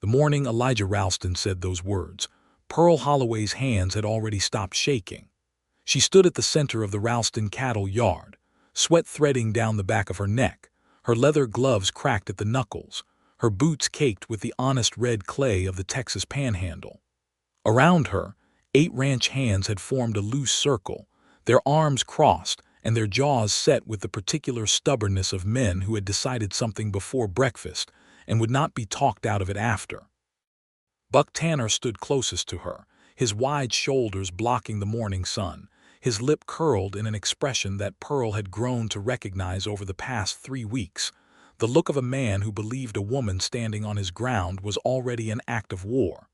The morning Elijah Ralston said those words, Pearl Holloway's hands had already stopped shaking. She stood at the center of the Ralston cattle yard, sweat threading down the back of her neck, her leather gloves cracked at the knuckles, her boots caked with the honest red clay of the Texas Panhandle. Around her, 8 ranch hands had formed a loose circle, their arms crossed and their jaws set with the particular stubbornness of men who had decided something before breakfast and would not be talked out of it after. Buck Tanner stood closest to her, his wide shoulders blocking the morning sun, his lip curled in an expression that Pearl had grown to recognize over the past 3 weeks, the look of a man who believed a woman standing on his ground was already an act of war.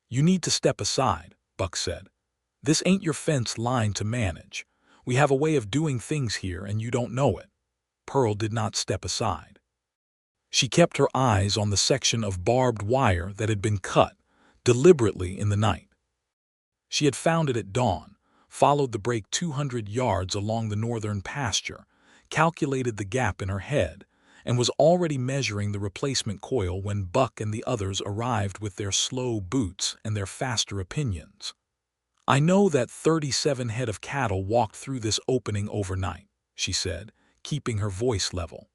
"You need to step aside," Buck said. "This ain't your fence line to manage. We have a way of doing things here and you don't know it." Pearl did not step aside. She kept her eyes on the section of barbed wire that had been cut, deliberately in the night. She had found it at dawn, followed the break 200 yards along the northern pasture, calculated the gap in her head, and was already measuring the replacement coil when Buck and the others arrived with their slow boots and their faster opinions. "I know that 37 head of cattle walked through this opening overnight," she said, keeping her voice level.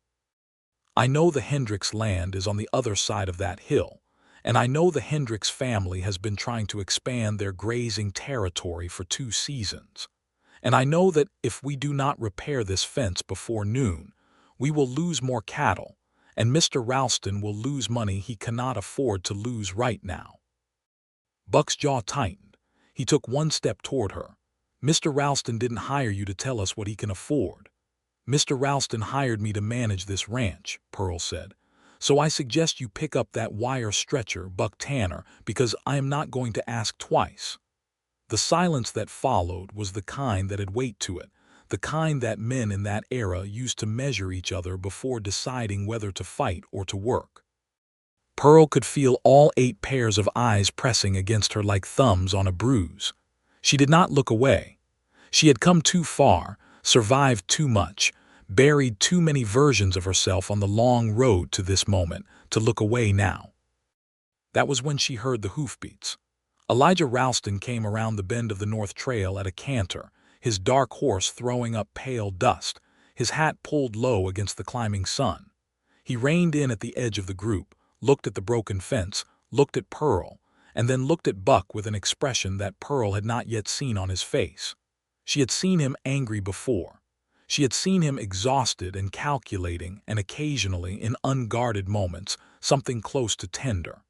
"I know the Hendricks land is on the other side of that hill, and I know the Hendricks family has been trying to expand their grazing territory for 2 seasons. And I know that if we do not repair this fence before noon, we will lose more cattle, and Mr. Ralston will lose money he cannot afford to lose right now." Buck's jaw tightened. He took 1 step toward her. "Mr. Ralston didn't hire you to tell us what he can afford." "Mr. Ralston hired me to manage this ranch," Pearl said. "So I suggest you pick up that wire stretcher, Buck Tanner, because I am not going to ask twice." The silence that followed was the kind that had weight to it, the kind that men in that era used to measure each other before deciding whether to fight or to work. Pearl could feel all 8 pairs of eyes pressing against her like thumbs on a bruise. She did not look away. She had come too far, survived too much, buried too many versions of herself on the long road to this moment to look away now. That was when she heard the hoofbeats. Elijah Ralston came around the bend of the North Trail at a canter, his dark horse throwing up pale dust, his hat pulled low against the climbing sun. He reined in at the edge of the group, looked at the broken fence, looked at Pearl, and then looked at Buck with an expression that Pearl had not yet seen on his face. She had seen him angry before. She had seen him exhausted and calculating, and occasionally, in unguarded moments, something close to tender.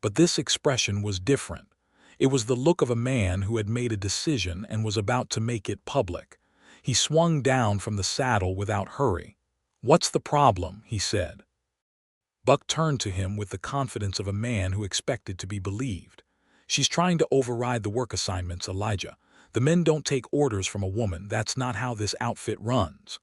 But this expression was different. It was the look of a man who had made a decision and was about to make it public. He swung down from the saddle without hurry. "What's the problem?" he said. Buck turned to him with the confidence of a man who expected to be believed. "She's trying to override the work assignments, Elijah. The men don't take orders from a woman. That's not how this outfit runs."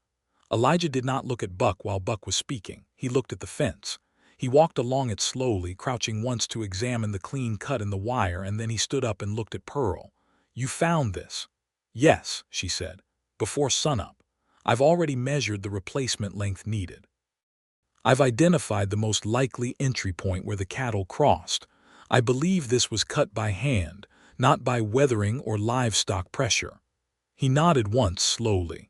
Elijah did not look at Buck while Buck was speaking. He looked at the fence. He walked along it slowly, crouching once to examine the clean cut in the wire, and then he stood up and looked at Pearl. "You found this?" "Yes," she said. "Before sunup. I've already measured the replacement length needed. I've identified the most likely entry point where the cattle crossed. I believe this was cut by hand, not by weathering or livestock pressure." He nodded once slowly.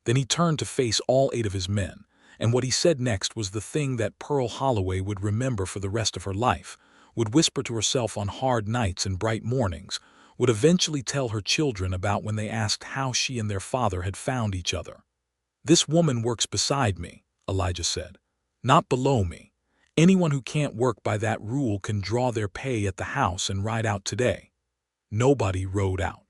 Then he turned to face all 8 of his men, and what he said next was the thing that Pearl Holloway would remember for the rest of her life, would whisper to herself on hard nights and bright mornings, would eventually tell her children about when they asked how she and their father had found each other. "This woman works beside me," Elijah said, "not below me. Anyone who can't work by that rule can draw their pay at the house and ride out today." Nobody rode out.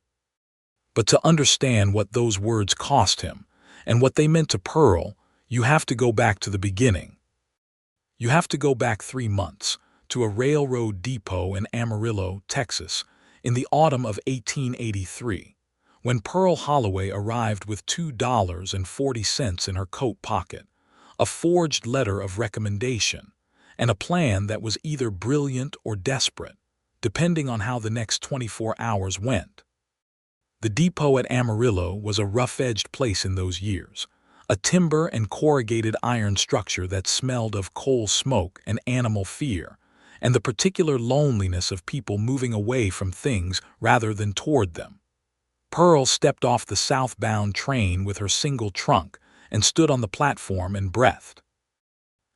But to understand what those words cost him, and what they meant to Pearl, you have to go back to the beginning. You have to go back 3 months, to a railroad depot in Amarillo, Texas, in the autumn of 1883, when Pearl Holloway arrived with $2.40 in her coat pocket, a forged letter of recommendation, and a plan that was either brilliant or desperate, depending on how the next 24 hours went. The depot at Amarillo was a rough-edged place in those years, a timber and corrugated iron structure that smelled of coal smoke and animal fear, and the particular loneliness of people moving away from things rather than toward them. Pearl stepped off the southbound train with her single trunk and stood on the platform and breathed.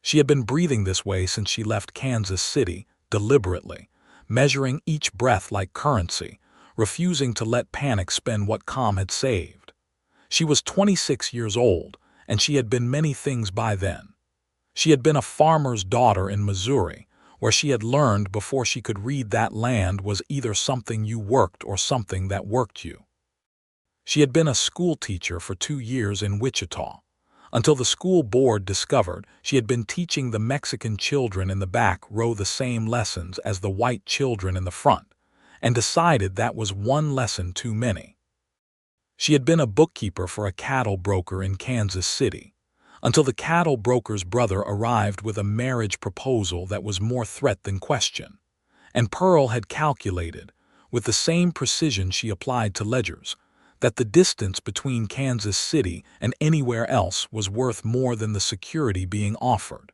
She had been breathing this way since she left Kansas City, deliberately, measuring each breath like currency, refusing to let panic spend what calm had saved. She was 26 years old, and she had been many things by then. She had been a farmer's daughter in Missouri, where she had learned before she could read that land was either something you worked or something that worked you. She had been a school teacher for 2 years in Wichita, until the school board discovered she had been teaching the Mexican children in the back row the same lessons as the white children in the front, and decided that was one lesson too many. She had been a bookkeeper for a cattle broker in Kansas City, until the cattle broker's brother arrived with a marriage proposal that was more threat than question, and Pearl had calculated, with the same precision she applied to ledgers, that the distance between Kansas City and anywhere else was worth more than the security being offered.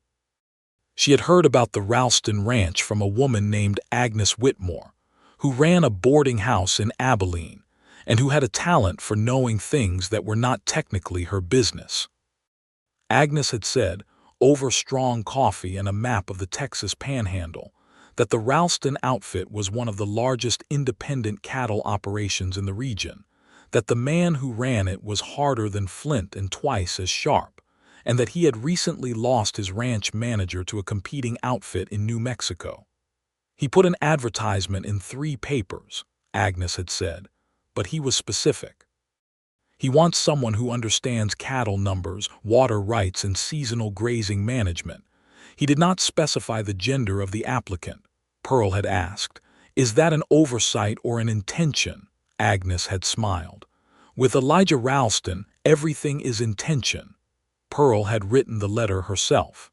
She had heard about the Ralston Ranch from a woman named Agnes Whitmore, who ran a boarding house in Abilene, and who had a talent for knowing things that were not technically her business. Agnes had said, over strong coffee and a map of the Texas Panhandle, that the Ralston outfit was one of the largest independent cattle operations in the region, that the man who ran it was harder than flint and twice as sharp, and that he had recently lost his ranch manager to a competing outfit in New Mexico. He put an advertisement in 3 papers, Agnes had said, but he was specific. He wants someone who understands cattle numbers, water rights, and seasonal grazing management. He did not specify the gender of the applicant. Pearl had asked, "Is that an oversight or an intention?" Agnes had smiled. "With Elijah Ralston, everything is intention." Pearl had written the letter herself.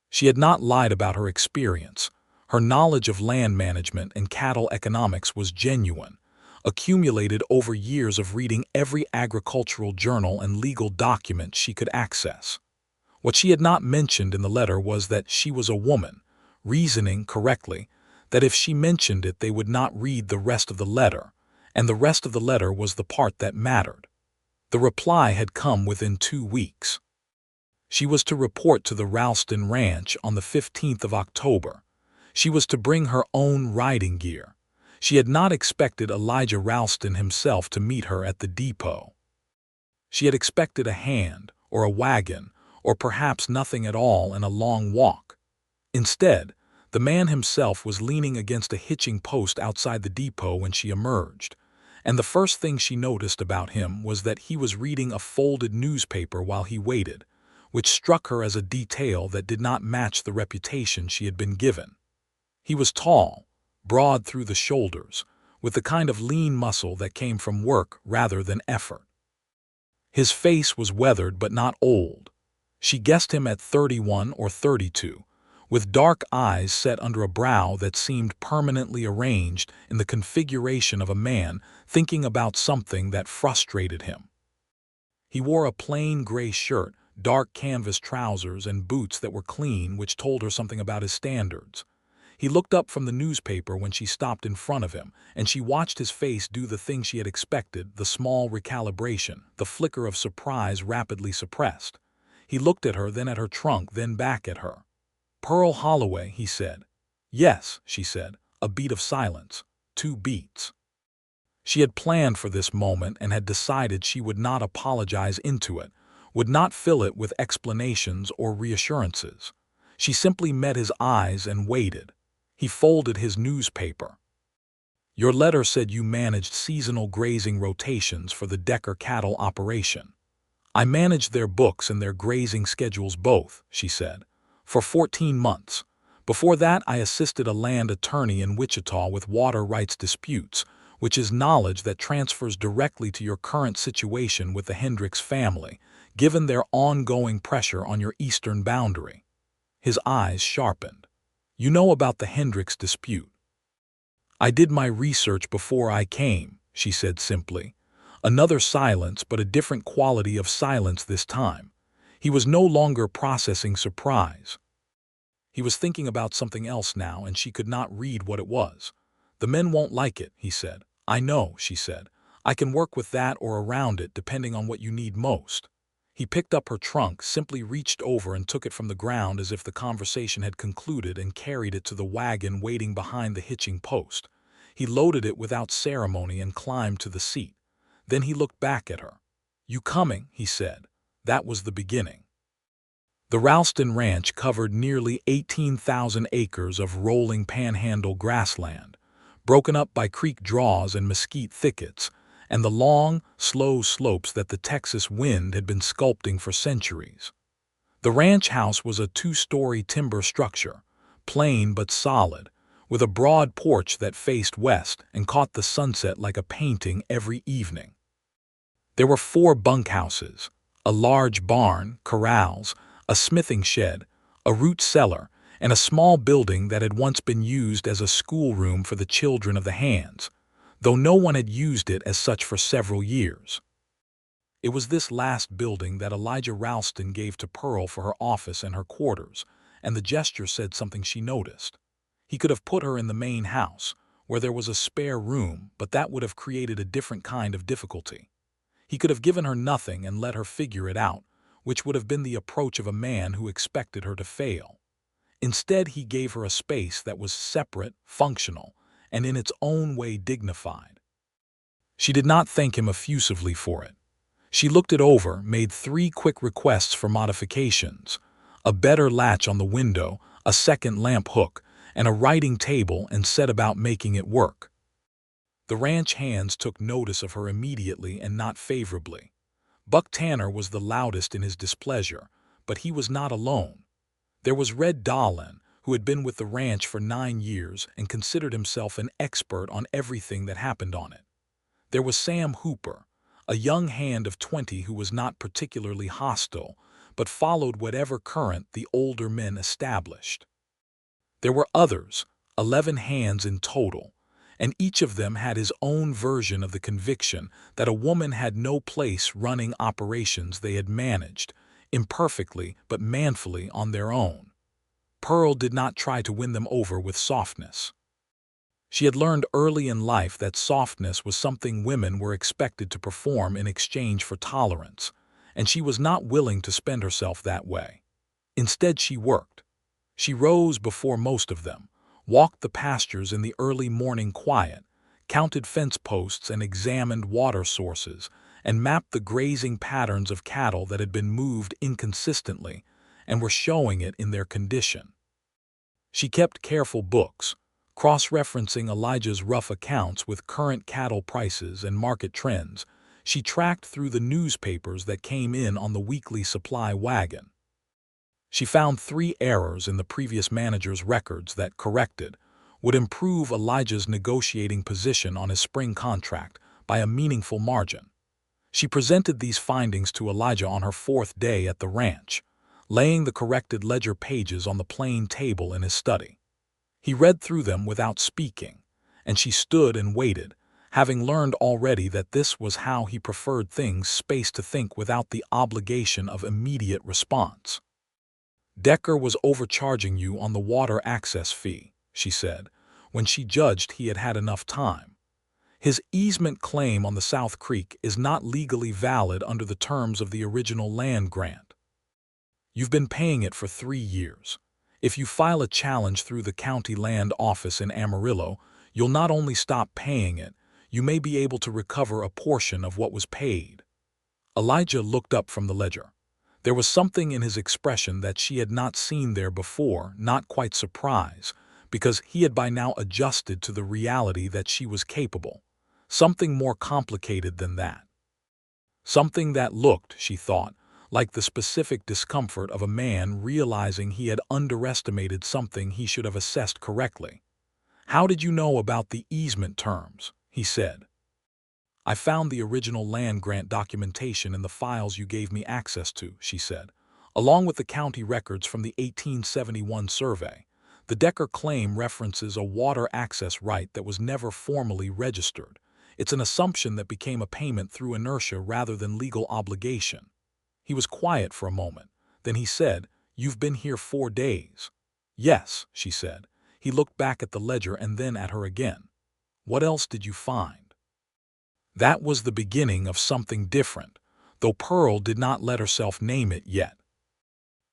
She had not lied about her experience. Her knowledge of land management and cattle economics was genuine, accumulated over years of reading every agricultural journal and legal document she could access. What she had not mentioned in the letter was that she was a woman, reasoning correctly that if she mentioned it they would not read the rest of the letter, and the rest of the letter was the part that mattered. The reply had come within 2 weeks. She was to report to the Ralston Ranch on the 15th of October. She was to bring her own riding gear. She had not expected Elijah Ralston himself to meet her at the depot. She had expected a hand, or a wagon, or perhaps nothing at all and a long walk. Instead, the man himself was leaning against a hitching post outside the depot when she emerged, and the first thing she noticed about him was that he was reading a folded newspaper while he waited, which struck her as a detail that did not match the reputation she had been given. He was tall, broad through the shoulders, with the kind of lean muscle that came from work rather than effort. His face was weathered but not old. She guessed him at 31 or 32, with dark eyes set under a brow that seemed permanently arranged in the configuration of a man thinking about something that frustrated him. He wore a plain gray shirt, dark canvas trousers, and boots that were clean, which told her something about his standards. He looked up from the newspaper when she stopped in front of him, and she watched his face do the thing she had expected, the small recalibration, the flicker of surprise rapidly suppressed. He looked at her, then at her trunk, then back at her. "Pearl Holloway," he said. "Yes," she said, a beat of silence, 2 beats. She had planned for this moment and had decided she would not apologize into it, would not fill it with explanations or reassurances. She simply met his eyes and waited. He folded his newspaper. "Your letter said you managed seasonal grazing rotations for the Decker cattle operation." "I managed their books and their grazing schedules both," she said, "for 14 months. Before that I assisted a land attorney in Wichita with water rights disputes, which is knowledge that transfers directly to your current situation with the Hendricks family, given their ongoing pressure on your eastern boundary." His eyes sharpened. "You know about the Hendricks dispute?" "I did my research before I came," she said simply. Another silence, but a different quality of silence this time. He was no longer processing surprise. He was thinking about something else now, and she could not read what it was. "The men won't like it," he said. "I know," she said. "I can work with that or around it depending on what you need most." He picked up her trunk, simply reached over and took it from the ground as if the conversation had concluded, and carried it to the wagon waiting behind the hitching post. He loaded it without ceremony and climbed to the seat. Then he looked back at her. "You coming?" he said. That was the beginning. The Ralston Ranch covered nearly 18,000 acres of rolling Panhandle grassland, broken up by creek draws and mesquite thickets, and the long, slow slopes that the Texas wind had been sculpting for centuries. The ranch house was a two-story timber structure, plain but solid, with a broad porch that faced west and caught the sunset like a painting every evening. There were 4 bunkhouses, a large barn, corrals, a smithing shed, a root cellar, and a small building that had once been used as a schoolroom for the children of the hands, though no one had used it as such for several years. It was this last building that Elijah Ralston gave to Pearl for her office and her quarters, and the gesture said something she noticed. He could have put her in the main house, where there was a spare room, but that would have created a different kind of difficulty. He could have given her nothing and let her figure it out, which would have been the approach of a man who expected her to fail. Instead, he gave her a space that was separate, functional, and in its own way dignified. She did not thank him effusively for it. She looked it over, made 3 quick requests for modifications: a better latch on the window, a second lamp hook, and a writing table, and set about making it work. The ranch hands took notice of her immediately and not favorably. Buck Tanner was the loudest in his displeasure, but he was not alone. There was Red Dahlin, who had been with the ranch for 9 years and considered himself an expert on everything that happened on it. There was Sam Hooper, a young hand of 20 who was not particularly hostile, but followed whatever current the older men established. There were others, 11 hands in total, and each of them had his own version of the conviction that a woman had no place running operations they had managed, imperfectly but manfully on their own. Pearl did not try to win them over with softness. She had learned early in life that softness was something women were expected to perform in exchange for tolerance, and she was not willing to spend herself that way. Instead, she worked. She rose before most of them, walked the pastures in the early morning quiet, counted fence posts and examined water sources, and mapped the grazing patterns of cattle that had been moved inconsistently and were showing it in their condition. She kept careful books, cross-referencing Elijah's rough accounts with current cattle prices and market trends. She tracked through the newspapers that came in on the weekly supply wagon. She found 3 errors in the previous manager's records that, corrected, would improve Elijah's negotiating position on his spring contract by a meaningful margin. She presented these findings to Elijah on her 4th day at the ranch, laying the corrected ledger pages on the plain table in his study. He read through them without speaking, and she stood and waited, having learned already that this was how he preferred things: space to think without the obligation of immediate response. "Decker was overcharging you on the water access fee," she said, when she judged he had had enough time. "His easement claim on the South Creek is not legally valid under the terms of the original land grant. You've been paying it for 3 years. If you file a challenge through the county land office in Amarillo, you'll not only stop paying it, you may be able to recover a portion of what was paid." Elijah looked up from the ledger. There was something in his expression that she had not seen there before, not quite surprise, because he had by now adjusted to the reality that she was capable. Something more complicated than that. Something that looked, she thought, like the specific discomfort of a man realizing he had underestimated something he should have assessed correctly. "How did you know about the easement terms?" he said. "I found the original land grant documentation in the files you gave me access to," she said, "along with the county records from the 1871 survey. The Decker claim references a water access right that was never formally registered. It's an assumption that became a payment through inertia rather than legal obligation." He was quiet for a moment. Then he said, "You've been here 4 days. "Yes," she said. He looked back at the ledger and then at her again. "What else did you find?" That was the beginning of something different, though Pearl did not let herself name it yet.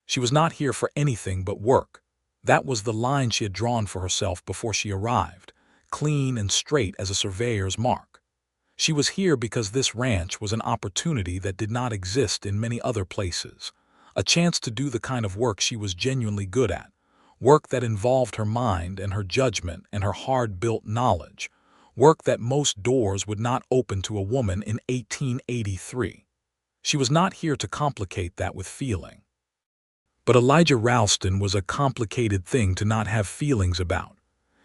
She was not here for anything but work. That was the line she had drawn for herself before she arrived, clean and straight as a surveyor's mark. She was here because this ranch was an opportunity that did not exist in many other places, a chance to do the kind of work she was genuinely good at, work that involved her mind and her judgment and her hard-built knowledge, work that most doors would not open to a woman in 1883. She was not here to complicate that with feeling. But Elijah Ralston was a complicated thing to not have feelings about.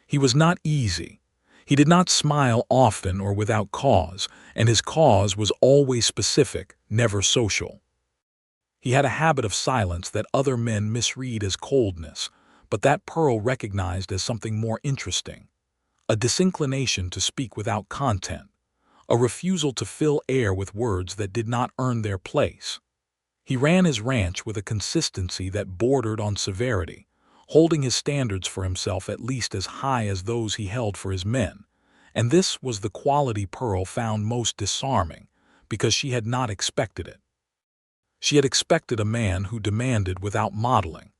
He was not easy. He did not smile often or without cause, and his cause was always specific, never social. He had a habit of silence that other men misread as coldness, but that Pearl recognized as something more interesting. A disinclination to speak without content, a refusal to fill air with words that did not earn their place. He ran his ranch with a consistency that bordered on severity, holding his standards for himself at least as high as those he held for his men, and this was the quality Pearl found most disarming, because she had not expected it. She had expected a man who demanded without modeling.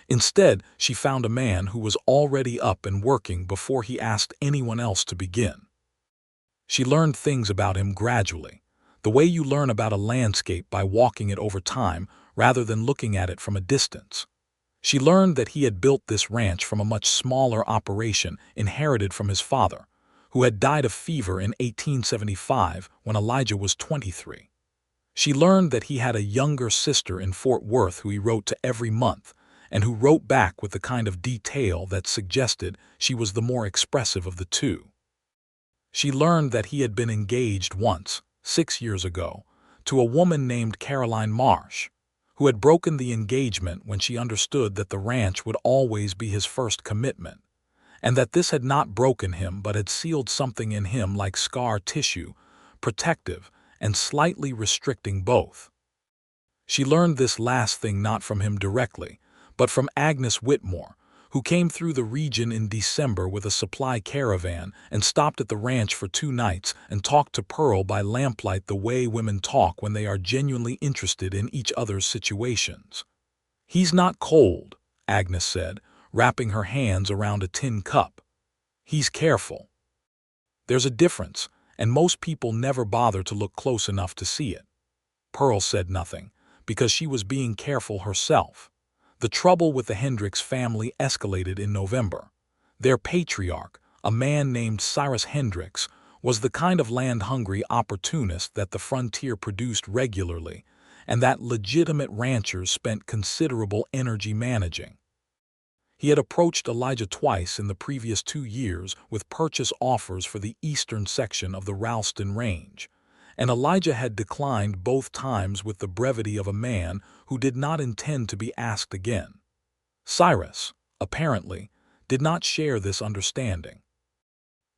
Instead, she found a man who was already up and working before he asked anyone else to begin. She learned things about him gradually, the way you learn about a landscape by walking it over time rather than looking at it from a distance. She learned that he had built this ranch from a much smaller operation inherited from his father, who had died of fever in 1875 when Elijah was 23. She learned that he had a younger sister in Fort Worth who he wrote to every month, and who wrote back with the kind of detail that suggested she was the more expressive of the two. She learned that he had been engaged once, 6 years ago, to a woman named Caroline Marsh, who had broken the engagement when she understood that the ranch would always be his first commitment, and that this had not broken him but had sealed something in him like scar tissue, protective and slightly restricting both. She learned this last thing not from him directly, but from Agnes Whitmore, who came through the region in December with a supply caravan and stopped at the ranch for 2 nights and talked to Pearl by lamplight the way women talk when they are genuinely interested in each other's situations. "He's not cold," Agnes said, wrapping her hands around a tin cup. "He's careful. There's a difference, and most people never bother to look close enough to see it." Pearl said nothing, because she was being careful herself. The trouble with the Hendricks family escalated in November. Their patriarch, a man named Cyrus Hendricks, was the kind of land-hungry opportunist that the frontier produced regularly, and that legitimate ranchers spent considerable energy managing. He had approached Elijah twice in the previous 2 years with purchase offers for the eastern section of the Ralston Range, and Elijah had declined both times with the brevity of a man who did not intend to be asked again. Cyrus, apparently, did not share this understanding.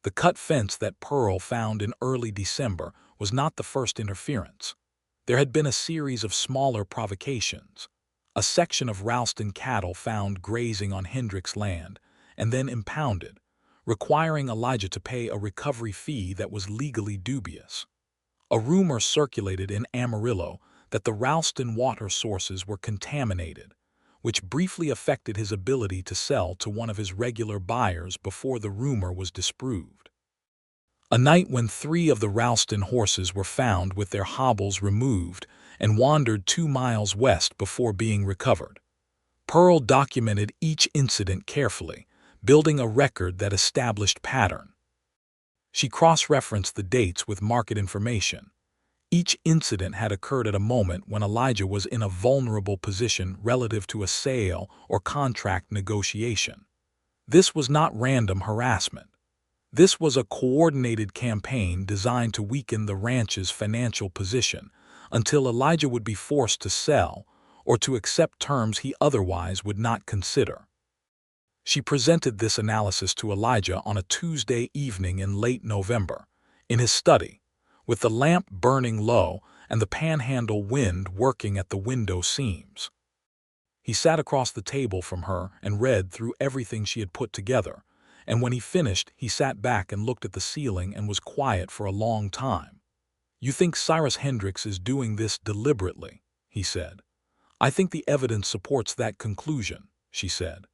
The cut fence that Pearl found in early December was not the first interference. There had been a series of smaller provocations. A section of Ralston cattle found grazing on Hendricks' land and then impounded, requiring Elijah to pay a recovery fee that was legally dubious. A rumor circulated in Amarillo that the Ralston water sources were contaminated, which briefly affected his ability to sell to one of his regular buyers before the rumor was disproved. A night when 3 of the Ralston horses were found with their hobbles removed and wandered 2 miles west before being recovered. Pearl documented each incident carefully, building a record that established pattern. She cross-referenced the dates with market information. Each incident had occurred at a moment when Elijah was in a vulnerable position relative to a sale or contract negotiation. This was not random harassment. This was a coordinated campaign designed to weaken the ranch's financial position until Elijah would be forced to sell or to accept terms he otherwise would not consider. She presented this analysis to Elijah on a Tuesday evening in late November, in his study, with the lamp burning low and the Panhandle wind working at the window seams. He sat across the table from her and read through everything she had put together, and when he finished, he sat back and looked at the ceiling and was quiet for a long time. "You think Cyrus Hendricks is doing this deliberately?" he said. "I think the evidence supports that conclusion," she said.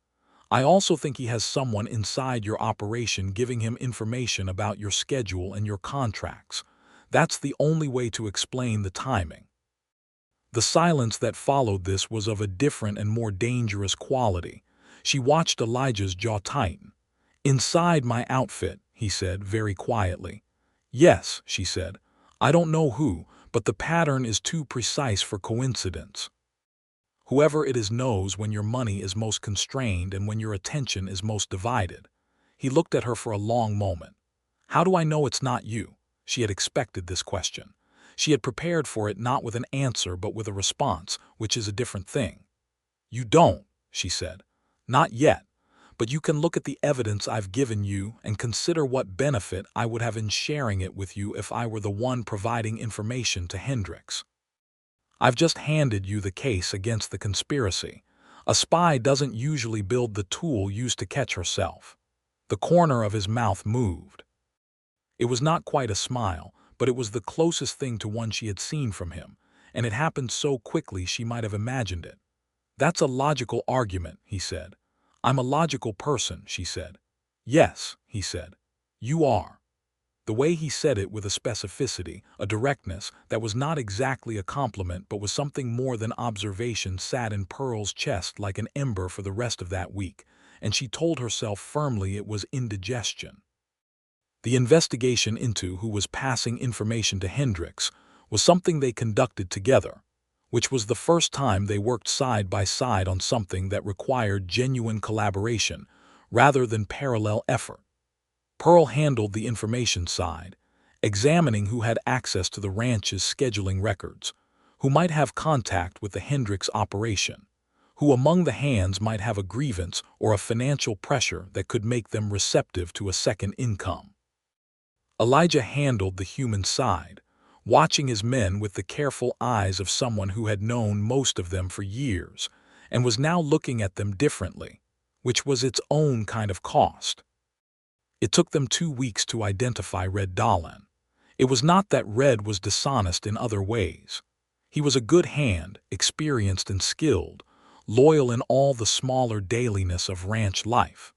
"I also think he has someone inside your operation giving him information about your schedule and your contracts. That's the only way to explain the timing." The silence that followed this was of a different and more dangerous quality. She watched Elijah's jaw tighten. "Inside my outfit," he said very quietly. "Yes," she said. "I don't know who, but the pattern is too precise for coincidence. Whoever it is knows when your money is most constrained and when your attention is most divided." He looked at her for a long moment. "How do I know it's not you?" She had expected this question. She had prepared for it not with an answer but with a response, which is a different thing. "You don't," she said. "Not yet. But you can look at the evidence I've given you and consider what benefit I would have in sharing it with you if I were the one providing information to Hendricks. I've just handed you the case against the conspiracy. A spy doesn't usually build the tool used to catch herself." The corner of his mouth moved. It was not quite a smile, but it was the closest thing to one she had seen from him, and it happened so quickly she might have imagined it. "That's a logical argument," he said. "I'm a logical person," she said. "Yes," he said. "You are." The way he said it with a specificity, a directness, that was not exactly a compliment but was something more than observation sat in Pearl's chest like an ember for the rest of that week, and she told herself firmly it was indigestion. The investigation into who was passing information to Hendricks was something they conducted together, which was the first time they worked side by side on something that required genuine collaboration rather than parallel effort. Pearl handled the information side, examining who had access to the ranch's scheduling records, who might have contact with the Hendricks operation, who among the hands might have a grievance or a financial pressure that could make them receptive to a second income. Elijah handled the human side, watching his men with the careful eyes of someone who had known most of them for years and was now looking at them differently, which was its own kind of cost. It took them 2 weeks to identify Red Dahlin. It was not that Red was dishonest in other ways. He was a good hand, experienced and skilled, loyal in all the smaller dailiness of ranch life.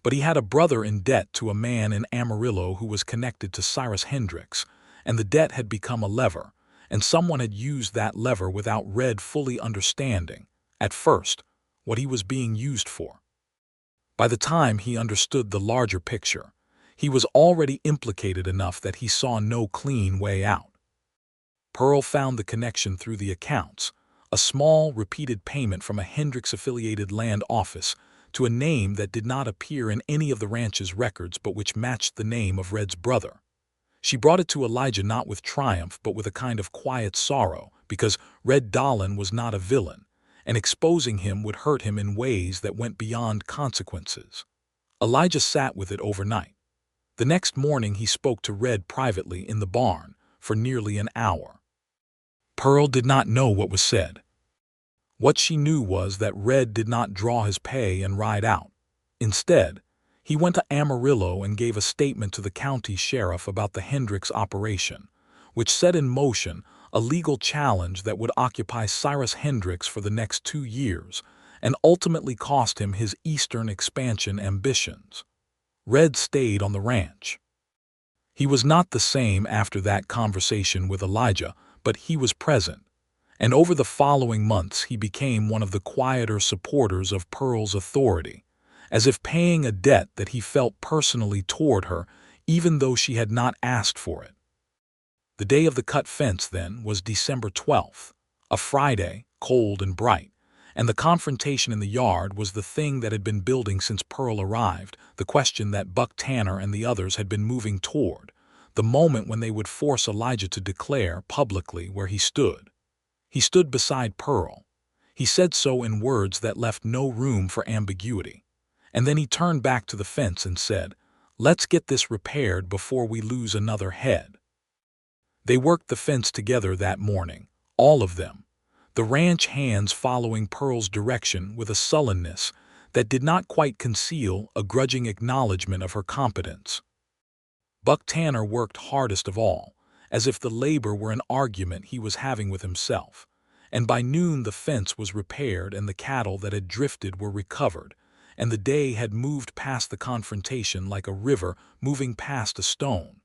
But he had a brother in debt to a man in Amarillo who was connected to Cyrus Hendricks, and the debt had become a lever, and someone had used that lever without Red fully understanding, at first, what he was being used for. By the time he understood the larger picture, he was already implicated enough that he saw no clean way out. Pearl found the connection through the accounts, a small, repeated payment from a Hendricks-affiliated land office to a name that did not appear in any of the ranch's records but which matched the name of Red's brother. She brought it to Elijah not with triumph but with a kind of quiet sorrow, because Red Dahlin was not a villain, and exposing him would hurt him in ways that went beyond consequences. Elijah sat with it overnight. The next morning he spoke to Red privately in the barn for nearly an hour. Pearl did not know what was said. What she knew was that Red did not draw his pay and ride out. Instead, he went to Amarillo and gave a statement to the county sheriff about the Hendricks operation, which set in motion a legal challenge that would occupy Cyrus Hendricks for the next 2 years and ultimately cost him his eastern expansion ambitions. Red stayed on the ranch. He was not the same after that conversation with Elijah, but he was present. And over the following months he became one of the quieter supporters of Pearl's authority, as if paying a debt that he felt personally toward her, even though she had not asked for it. The day of the cut fence, then, was December 12th, a Friday, cold and bright, and the confrontation in the yard was the thing that had been building since Pearl arrived, the question that Buck Tanner and the others had been moving toward, the moment when they would force Elijah to declare publicly where he stood. He stood beside Pearl. He said so in words that left no room for ambiguity. And then he turned back to the fence and said, "Let's get this repaired before we lose another head." They worked the fence together that morning, all of them. the ranch hands following Pearl's direction with a sullenness that did not quite conceal a grudging acknowledgment of her competence. Buck Tanner worked hardest of all, as if the labor were an argument he was having with himself, and by noon the fence was repaired and the cattle that had drifted were recovered, and the day had moved past the confrontation like a river moving past a stone.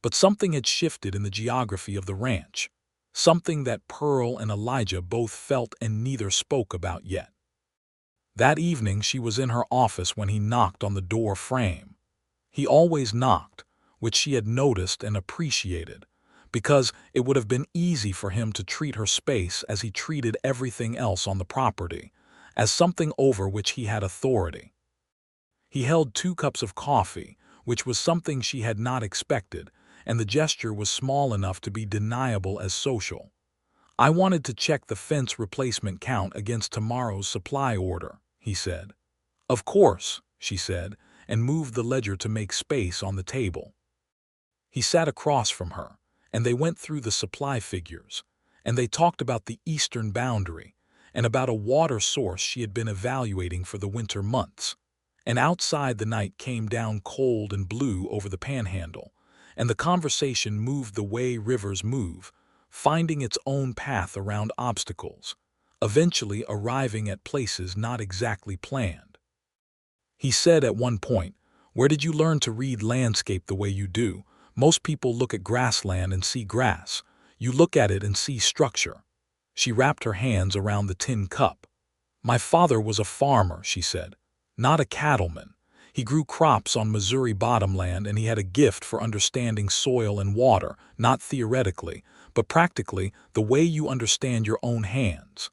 But something had shifted in the geography of the ranch, something that Pearl and Elijah both felt and neither spoke about yet. That evening she was in her office when he knocked on the door frame. He always knocked, which she had noticed and appreciated, because it would have been easy for him to treat her space as he treated everything else on the property, as something over which he had authority. He held 2 cups of coffee, which was something she had not expected, and the gesture was small enough to be deniable as social. "I wanted to check the fence replacement count against tomorrow's supply order," he said. "Of course," she said, and moved the ledger to make space on the table. He sat across from her, and they went through the supply figures, and they talked about the eastern boundary, and about a water source she had been evaluating for the winter months. And outside the night came down cold and blue over the Panhandle, and the conversation moved the way rivers move, finding its own path around obstacles, eventually arriving at places not exactly planned. He said at one point, "Where did you learn to read landscape the way you do? Most people look at grassland and see grass. You look at it and see structure." She wrapped her hands around the tin cup. "My father was a farmer," she said, "not a cattleman. He grew crops on Missouri bottomland, and he had a gift for understanding soil and water, not theoretically, but practically, the way you understand your own hands.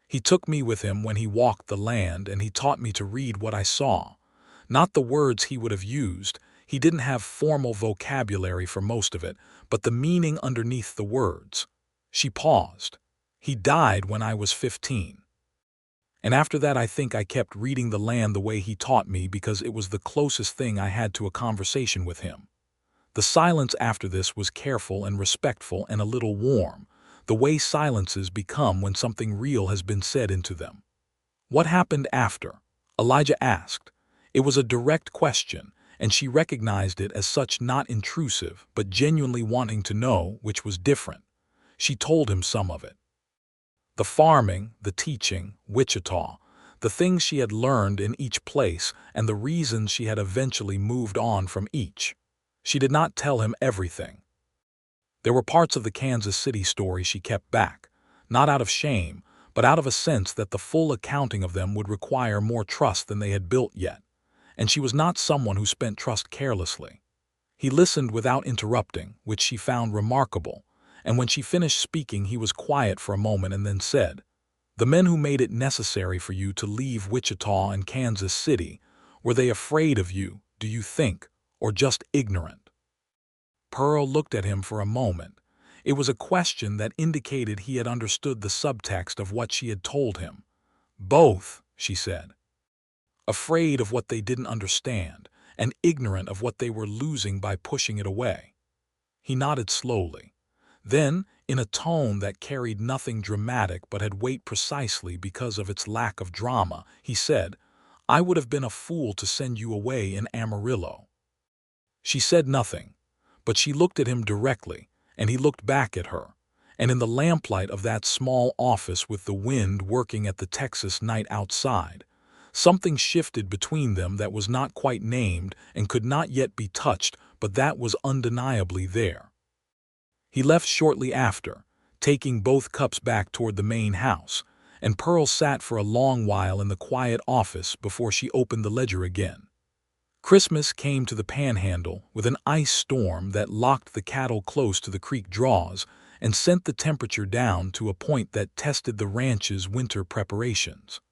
He took me with him when he walked the land, and he taught me to read what I saw. Not the words he would have used. He didn't have formal vocabulary for most of it, but the meaning underneath the words." She paused. "He died when I was 15. And after that I think I kept reading the land the way he taught me because it was the closest thing I had to a conversation with him." The silence after this was careful and respectful and a little warm, the way silences become when something real has been said into them. "What happened after?" Elijah asked. It was a direct question, and she recognized it as such, not intrusive, but genuinely wanting to know, which was different. She told him some of it. The farming, the teaching, Wichita, the things she had learned in each place, and the reasons she had eventually moved on from each. She did not tell him everything. There were parts of the Kansas City story she kept back, not out of shame, but out of a sense that the full accounting of them would require more trust than they had built yet, and she was not someone who spent trust carelessly. He listened without interrupting, which she found remarkable, and when she finished speaking he was quiet for a moment and then said, "The men who made it necessary for you to leave Wichita and Kansas City, were they afraid of you, do you think, or just ignorant?" Pearl looked at him for a moment. It was a question that indicated he had understood the subtext of what she had told him. "Both," she said. "Afraid of what they didn't understand, and ignorant of what they were losing by pushing it away." He nodded slowly. Then, in a tone that carried nothing dramatic but had weight precisely because of its lack of drama, he said, "I would have been a fool to send you away in Amarillo." She said nothing, but she looked at him directly, and he looked back at her, and in the lamplight of that small office with the wind working at the Texas night outside, something shifted between them that was not quite named and could not yet be touched, but that was undeniably there. He left shortly after, taking both cups back toward the main house, and Pearl sat for a long while in the quiet office before she opened the ledger again. Christmas came to the Panhandle with an ice storm that locked the cattle close to the creek draws and sent the temperature down to a point that tested the ranch's winter preparations.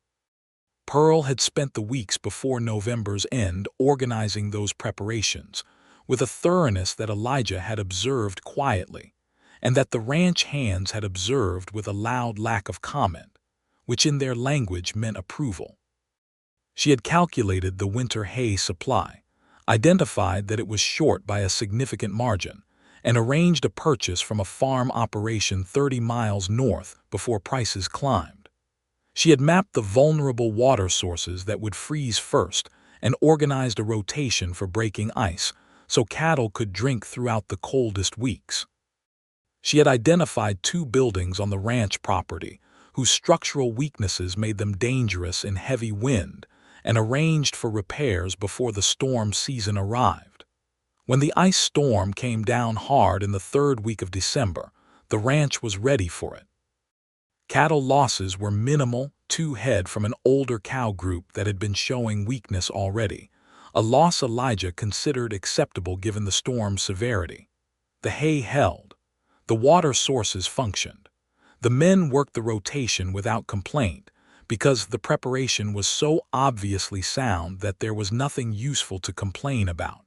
Pearl had spent the weeks before November's end organizing those preparations, with a thoroughness that Elijah had observed quietly, and that the ranch hands had observed with a loud lack of comment, which in their language meant approval. She had calculated the winter hay supply, identified that it was short by a significant margin, and arranged a purchase from a farm operation 30 miles north before prices climbed. She had mapped the vulnerable water sources that would freeze first and organized a rotation for breaking ice so cattle could drink throughout the coldest weeks. She had identified 2 buildings on the ranch property whose structural weaknesses made them dangerous in heavy wind and arranged for repairs before the storm season arrived. When the ice storm came down hard in the 3rd week of December, the ranch was ready for it. Cattle losses were minimal, 2 head from an older cow group that had been showing weakness already, a loss Elijah considered acceptable given the storm's severity. The hay held. The water sources functioned. The men worked the rotation without complaint because the preparation was so obviously sound that there was nothing useful to complain about.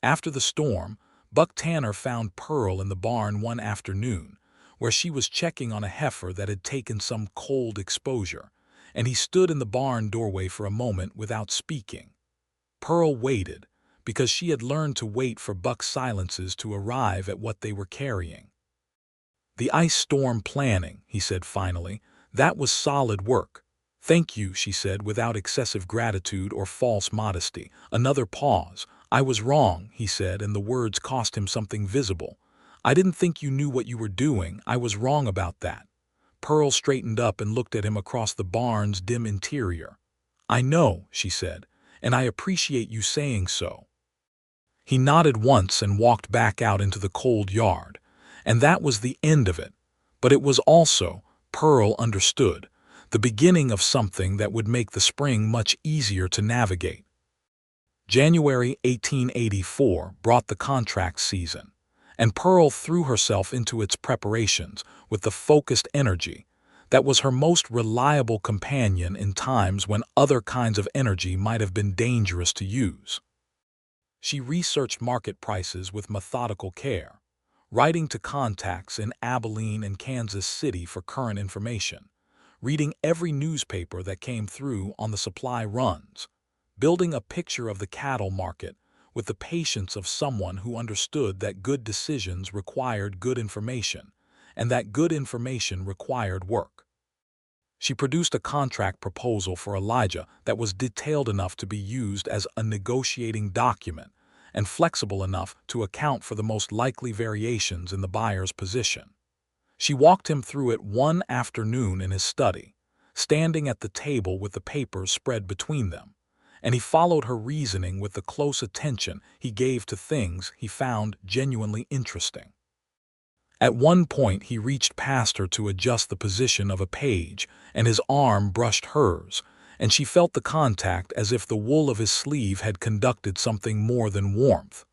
After the storm, Buck Tanner found Pearl in the barn one afternoon, where she was checking on a heifer that had taken some cold exposure, and he stood in the barn doorway for a moment without speaking. Pearl waited, because she had learned to wait for Buck's silences to arrive at what they were carrying. "The ice storm planning," he said finally, "that was solid work." "Thank you," she said without excessive gratitude or false modesty. Another pause. "I was wrong," he said, and the words cost him something visible. "I didn't think you knew what you were doing. I was wrong about that." Pearl straightened up and looked at him across the barn's dim interior. "I know," she said, "and I appreciate you saying so." He nodded once and walked back out into the cold yard. And that was the end of it. But it was also, Pearl understood, the beginning of something that would make the spring much easier to navigate. January 1884 brought the contract season, and Pearl threw herself into its preparations with the focused energy that was her most reliable companion in times when other kinds of energy might have been dangerous to use. She researched market prices with methodical care, writing to contacts in Abilene and Kansas City for current information, reading every newspaper that came through on the supply runs, building a picture of the cattle market with the patience of someone who understood that good decisions required good information, and that good information required work. She produced a contract proposal for Elijah that was detailed enough to be used as a negotiating document and flexible enough to account for the most likely variations in the buyer's position. She walked him through it one afternoon in his study, standing at the table with the papers spread between them, and he followed her reasoning with the close attention he gave to things he found genuinely interesting. At one point he reached past her to adjust the position of a page, and his arm brushed hers, and she felt the contact as if the wool of his sleeve had conducted something more than warmth.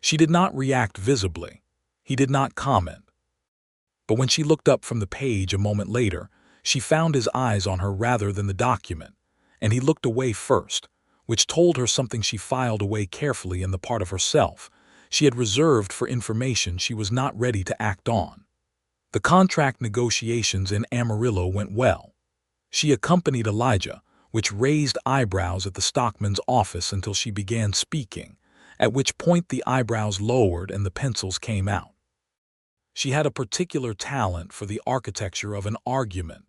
She did not react visibly. He did not comment. But when she looked up from the page a moment later, she found his eyes on her rather than the document, and he looked away first, which told her something she filed away carefully in the part of herself she had reserved for information she was not ready to act on. The contract negotiations in Amarillo went well. She accompanied Elijah, which raised eyebrows at the stockman's office until she began speaking, at which point the eyebrows lowered and the pencils came out. She had a particular talent for the architecture of an argument,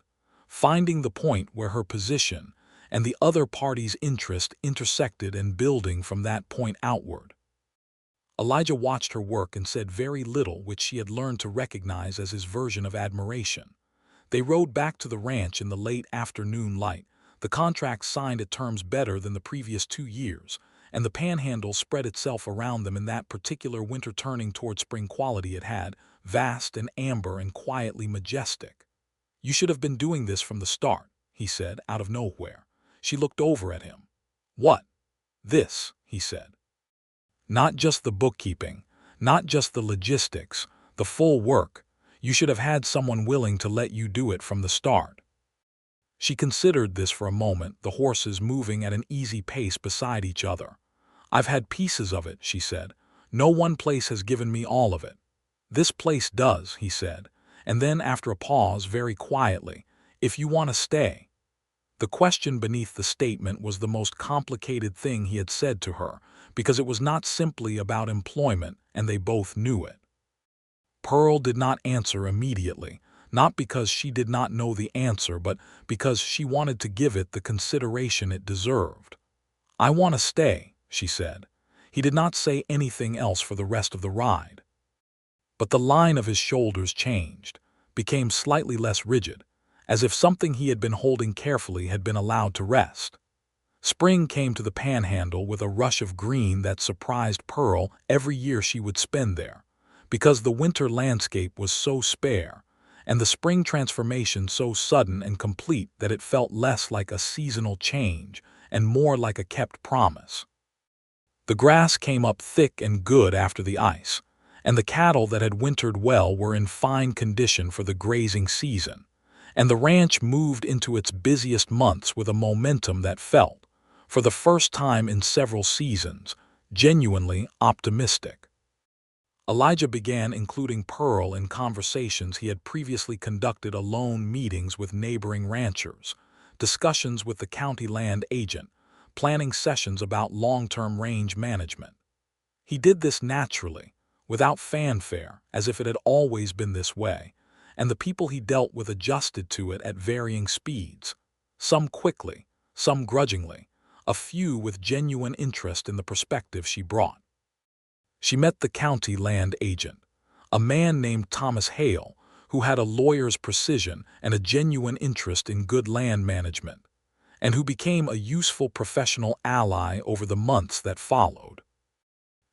finding the point where her position and the other party's interest intersected and building from that point outward. Elijah watched her work and said very little, which she had learned to recognize as his version of admiration. They rode back to the ranch in the late afternoon light, the contract signed at terms better than the previous 2 years, and the Panhandle spread itself around them in that particular winter turning toward spring quality it had, vast and amber and quietly majestic. "You should have been doing this from the start," he said, out of nowhere. She looked over at him. "What?" "This," he said. "Not just the bookkeeping, not just the logistics, the full work. You should have had someone willing to let you do it from the start." She considered this for a moment, the horses moving at an easy pace beside each other. "I've had pieces of it," she said. "No one place has given me all of it." "This place does," he said, and then after a pause very quietly, "if you want to stay." The question beneath the statement was the most complicated thing he had said to her, because it was not simply about employment, and they both knew it. Pearl did not answer immediately, not because she did not know the answer, but because she wanted to give it the consideration it deserved. "I want to stay," she said. He did not say anything else for the rest of the ride. But the line of his shoulders changed, became slightly less rigid, as if something he had been holding carefully had been allowed to rest. Spring came to the Panhandle with a rush of green that surprised Pearl every year she would spend there, because the winter landscape was so spare, and the spring transformation so sudden and complete that it felt less like a seasonal change and more like a kept promise. The grass came up thick and good after the ice, and the cattle that had wintered well were in fine condition for the grazing season, and the ranch moved into its busiest months with a momentum that felt, for the first time in several seasons, genuinely optimistic. Elijah began including Pearl in conversations he had previously conducted alone, meetings with neighboring ranchers, discussions with the county land agent, planning sessions about long-term range management. He did this naturally, without fanfare, as if it had always been this way, and the people he dealt with adjusted to it at varying speeds, some quickly, some grudgingly, a few with genuine interest in the perspective she brought. She met the county land agent, a man named Thomas Hale, who had a lawyer's precision and a genuine interest in good land management, and who became a useful professional ally over the months that followed.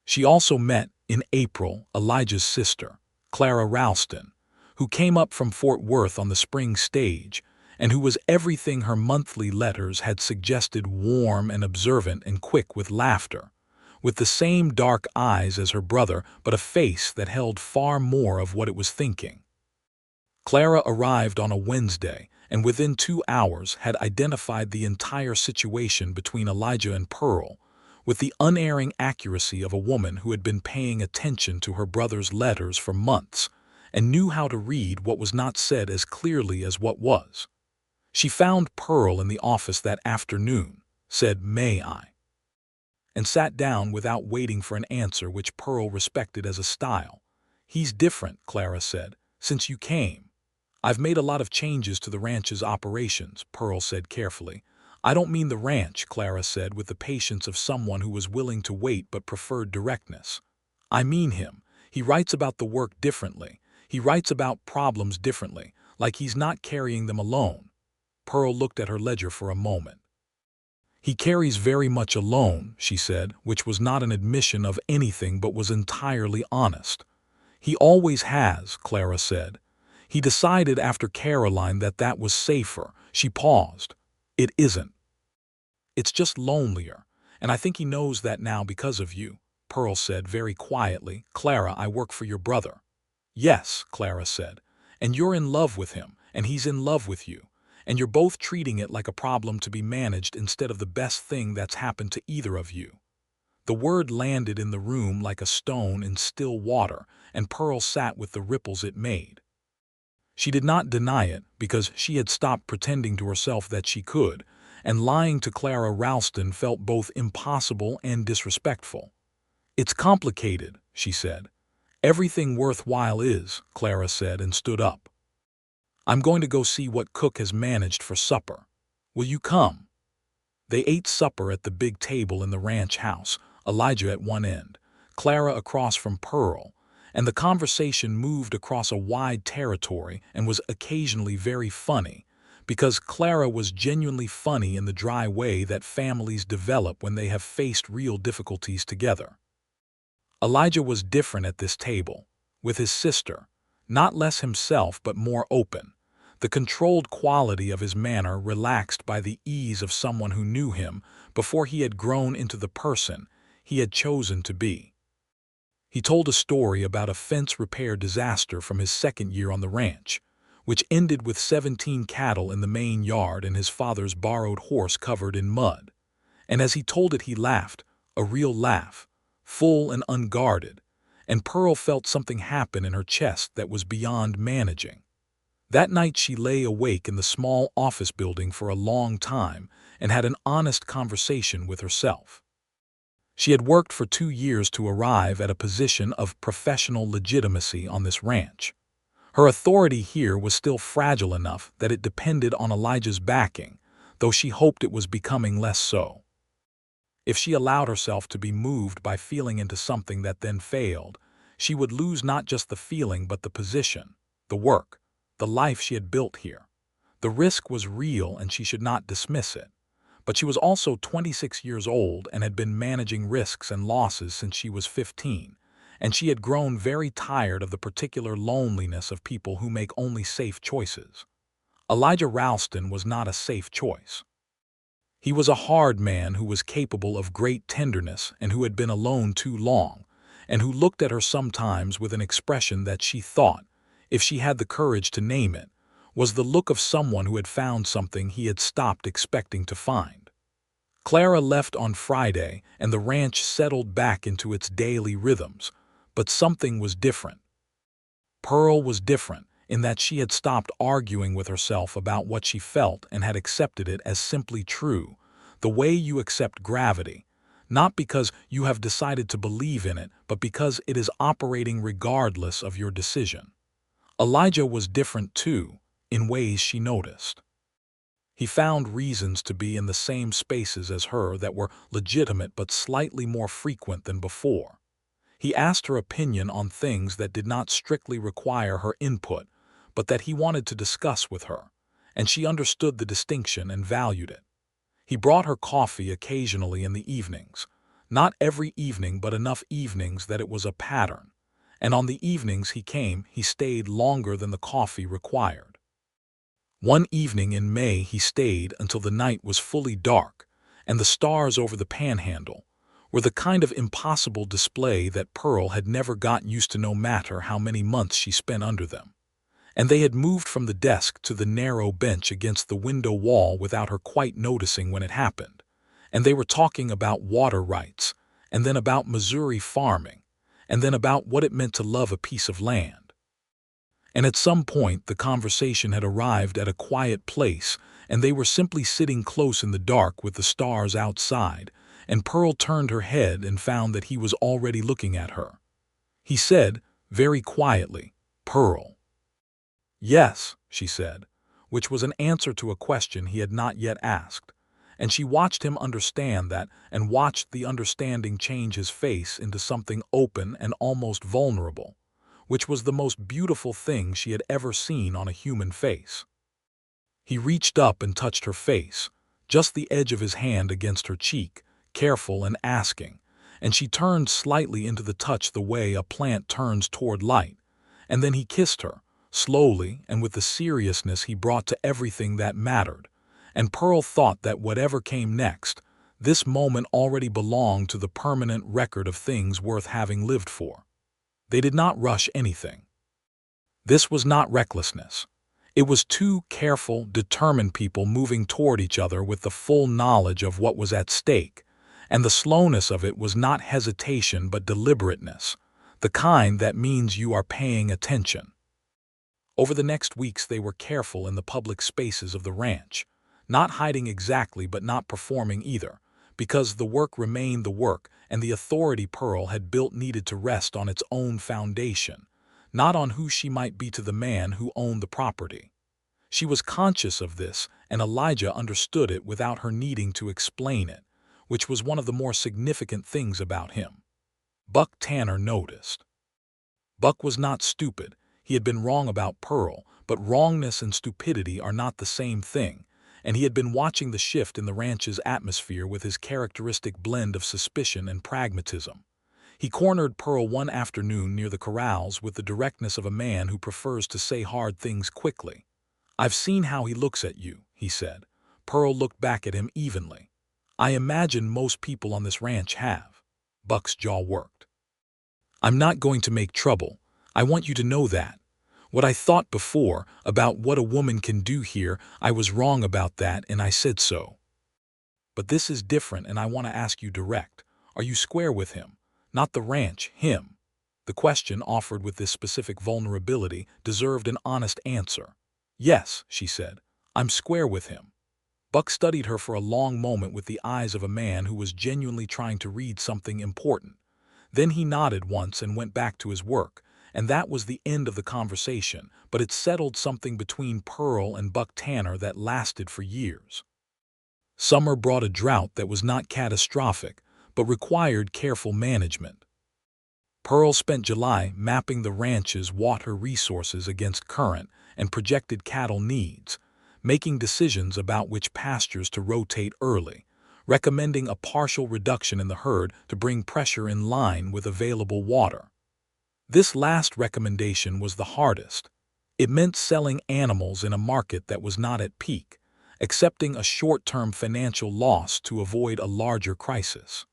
She also met, in April, Elijah's sister, Clara Ralston, who came up from Fort Worth on the spring stage, and who was everything her monthly letters had suggested: warm and observant and quick with laughter, with the same dark eyes as her brother, but a face that held far more of what it was thinking. Clara arrived on a Wednesday, and within 2 hours had identified the entire situation between Elijah and Pearl, with the unerring accuracy of a woman who had been paying attention to her brother's letters for months, and knew how to read what was not said as clearly as what was. She found Pearl in the office that afternoon, said, "May I?" and sat down without waiting for an answer, which Pearl respected as a style. "He's different," Clara said, "since you came." "I've made a lot of changes to the ranch's operations," Pearl said carefully. "I don't mean the ranch," Clara said with the patience of someone who was willing to wait but preferred directness. "I mean him. He writes about the work differently. He writes about problems differently, like he's not carrying them alone." Pearl looked at her ledger for a moment. "He carries very much alone," she said, which was not an admission of anything but was entirely honest. "He always has," Clara said. "He decided after Caroline that that was safer." She paused. "It isn't. It's just lonelier, and I think he knows that now because of you." Pearl said very quietly, "Clara, I work for your brother." "Yes," Clara said, "and you're in love with him, and he's in love with you, and you're both treating it like a problem to be managed instead of the best thing that's happened to either of you." The word landed in the room like a stone in still water, and Pearl sat with the ripples it made. She did not deny it, because she had stopped pretending to herself that she could, and lying to Clara Ralston felt both impossible and disrespectful. "It's complicated," she said. "Everything worthwhile is," Clara said, and stood up. "I'm going to go see what Cook has managed for supper. Will you come?" They ate supper at the big table in the ranch house, Elijah at one end, Clara across from Pearl, and the conversation moved across a wide territory and was occasionally very funny, because Clara was genuinely funny in the dry way that families develop when they have faced real difficulties together. Elijah was different at this table, with his sister, not less himself but more open, the controlled quality of his manner relaxed by the ease of someone who knew him before he had grown into the person he had chosen to be. He told a story about a fence repair disaster from his second year on the ranch, which ended with 17 cattle in the main yard and his father's borrowed horse covered in mud. And as he told it he laughed, a real laugh, full and unguarded, and Pearl felt something happen in her chest that was beyond managing. That night she lay awake in the small office building for a long time and had an honest conversation with herself. She had worked for 2 years to arrive at a position of professional legitimacy on this ranch. Her authority here was still fragile enough that it depended on Elijah's backing, though she hoped it was becoming less so. If she allowed herself to be moved by feeling into something that then failed, she would lose not just the feeling but the position, the work, the life she had built here. The risk was real and she should not dismiss it. But she was also 26 years old and had been managing risks and losses since she was 15, and she had grown very tired of the particular loneliness of people who make only safe choices. Elijah Ralston was not a safe choice. He was a hard man who was capable of great tenderness and who had been alone too long, and who looked at her sometimes with an expression that she thought, if she had the courage to name it, was the look of someone who had found something he had stopped expecting to find. Clara left on Friday, and the ranch settled back into its daily rhythms, but something was different. Pearl was different in that she had stopped arguing with herself about what she felt and had accepted it as simply true, the way you accept gravity, not because you have decided to believe in it, but because it is operating regardless of your decision. Elijah was different too, in ways she noticed. He found reasons to be in the same spaces as her that were legitimate but slightly more frequent than before. He asked her opinion on things that did not strictly require her input, but that he wanted to discuss with her, and she understood the distinction and valued it. He brought her coffee occasionally in the evenings, not every evening but enough evenings that it was a pattern, and on the evenings he came, he stayed longer than the coffee required. One evening in May he stayed until the night was fully dark, and the stars over the Panhandle were the kind of impossible display that Pearl had never got used to no matter how many months she spent under them. And they had moved from the desk to the narrow bench against the window wall without her quite noticing when it happened, and they were talking about water rights, and then about Missouri farming, and then about what it meant to love a piece of land. And at some point the conversation had arrived at a quiet place, and they were simply sitting close in the dark with the stars outside, and Pearl turned her head and found that he was already looking at her. He said, very quietly, "Pearl." "Yes," she said, which was an answer to a question he had not yet asked, and she watched him understand that and watched the understanding change his face into something open and almost vulnerable, which was the most beautiful thing she had ever seen on a human face. He reached up and touched her face, just the edge of his hand against her cheek, careful and asking, and she turned slightly into the touch the way a plant turns toward light, and then he kissed her, slowly and with the seriousness he brought to everything that mattered, and Pearl thought that whatever came next, this moment already belonged to the permanent record of things worth having lived for. They did not rush anything. This was not recklessness. It was two careful, determined people moving toward each other with the full knowledge of what was at stake, and the slowness of it was not hesitation but deliberateness, the kind that means you are paying attention. Over the next weeks they were careful in the public spaces of the ranch, not hiding exactly but not performing either, because the work remained the work and the authority Pearl had built needed to rest on its own foundation, not on who she might be to the man who owned the property. She was conscious of this, and Elijah understood it without her needing to explain it, which was one of the more significant things about him. Buck Tanner noticed. Buck was not stupid. He had been wrong about Pearl, but wrongness and stupidity are not the same thing, and he had been watching the shift in the ranch's atmosphere with his characteristic blend of suspicion and pragmatism. He cornered Pearl one afternoon near the corrals with the directness of a man who prefers to say hard things quickly. "I've seen how he looks at you," he said. Pearl looked back at him evenly. "I imagine most people on this ranch have." Buck's jaw worked. "I'm not going to make trouble. I want you to know that. What I thought before about what a woman can do here, I was wrong about that and I said so. But this is different and I want to ask you direct. Are you square with him? Not the ranch, him." The question offered with this specific vulnerability deserved an honest answer. "Yes," she said. "I'm square with him." Buck studied her for a long moment with the eyes of a man who was genuinely trying to read something important. Then he nodded once and went back to his work, and that was the end of the conversation, but it settled something between Pearl and Buck Tanner that lasted for years. Summer brought a drought that was not catastrophic, but required careful management. Pearl spent July mapping the ranch's water resources against current and projected cattle needs, making decisions about which pastures to rotate early, recommending a partial reduction in the herd to bring pressure in line with available water. This last recommendation was the hardest. It meant selling animals in a market that was not at peak, accepting a short-term financial loss to avoid a larger crisis.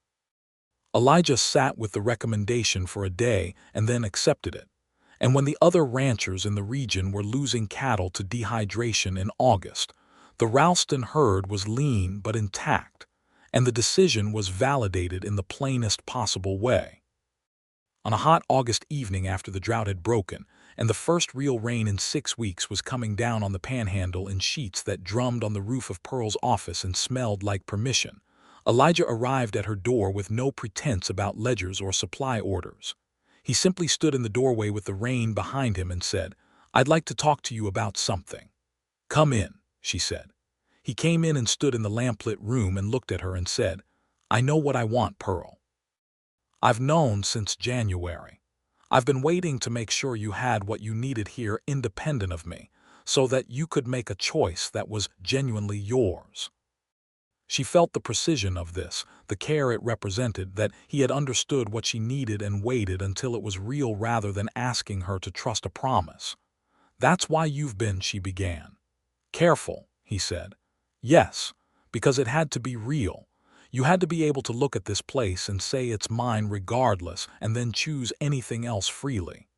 Elijah sat with the recommendation for a day and then accepted it. And when the other ranchers in the region were losing cattle to dehydration in August, the Ralston herd was lean but intact, and the decision was validated in the plainest possible way. On a hot August evening after the drought had broken, and the first real rain in 6 weeks was coming down on the Panhandle in sheets that drummed on the roof of Pearl's office and smelled like permission, Elijah arrived at her door with no pretense about ledgers or supply orders. He simply stood in the doorway with the rain behind him and said, "I'd like to talk to you about something." "Come in," she said. He came in and stood in the lamplit room and looked at her and said, "I know what I want, Pearl. I've known since January. I've been waiting to make sure you had what you needed here independent of me, so that you could make a choice that was genuinely yours." She felt the precision of this, the care it represented, that he had understood what she needed and waited until it was real rather than asking her to trust a promise. "That's why you've been," she began. "Careful," he said. "Yes, because it had to be real. You had to be able to look at this place and say it's mine regardless and then choose anything else freely."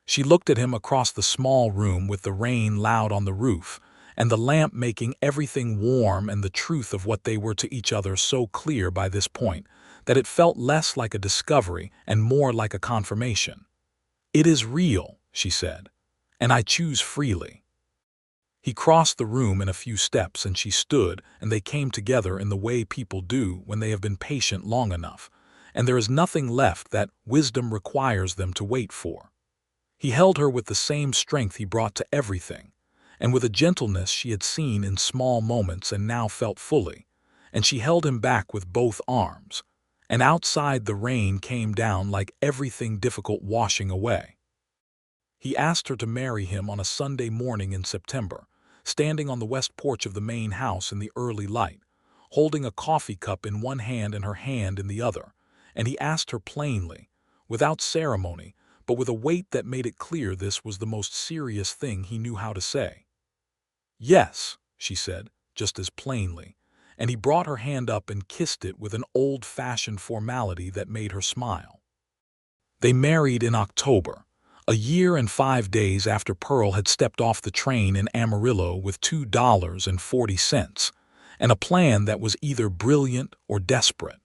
She looked at him across the small room with the rain loud on the roof, and the lamp making everything warm and the truth of what they were to each other so clear by this point that it felt less like a discovery and more like a confirmation. "It is real," she said, "and I choose freely." He crossed the room in a few steps and she stood, and they came together in the way people do when they have been patient long enough, and there is nothing left that wisdom requires them to wait for. He held her with the same strength he brought to everything, and with a gentleness she had seen in small moments and now felt fully, and she held him back with both arms, and outside the rain came down like everything difficult washing away. He asked her to marry him on a Sunday morning in September, standing on the west porch of the main house in the early light, holding a coffee cup in one hand and her hand in the other, and he asked her plainly, without ceremony, but with a weight that made it clear this was the most serious thing he knew how to say. "Yes," she said, just as plainly, and he brought her hand up and kissed it with an old-fashioned formality that made her smile. They married in October, a year and 5 days after Pearl had stepped off the train in Amarillo with $2.40, and a plan that was either brilliant or desperate.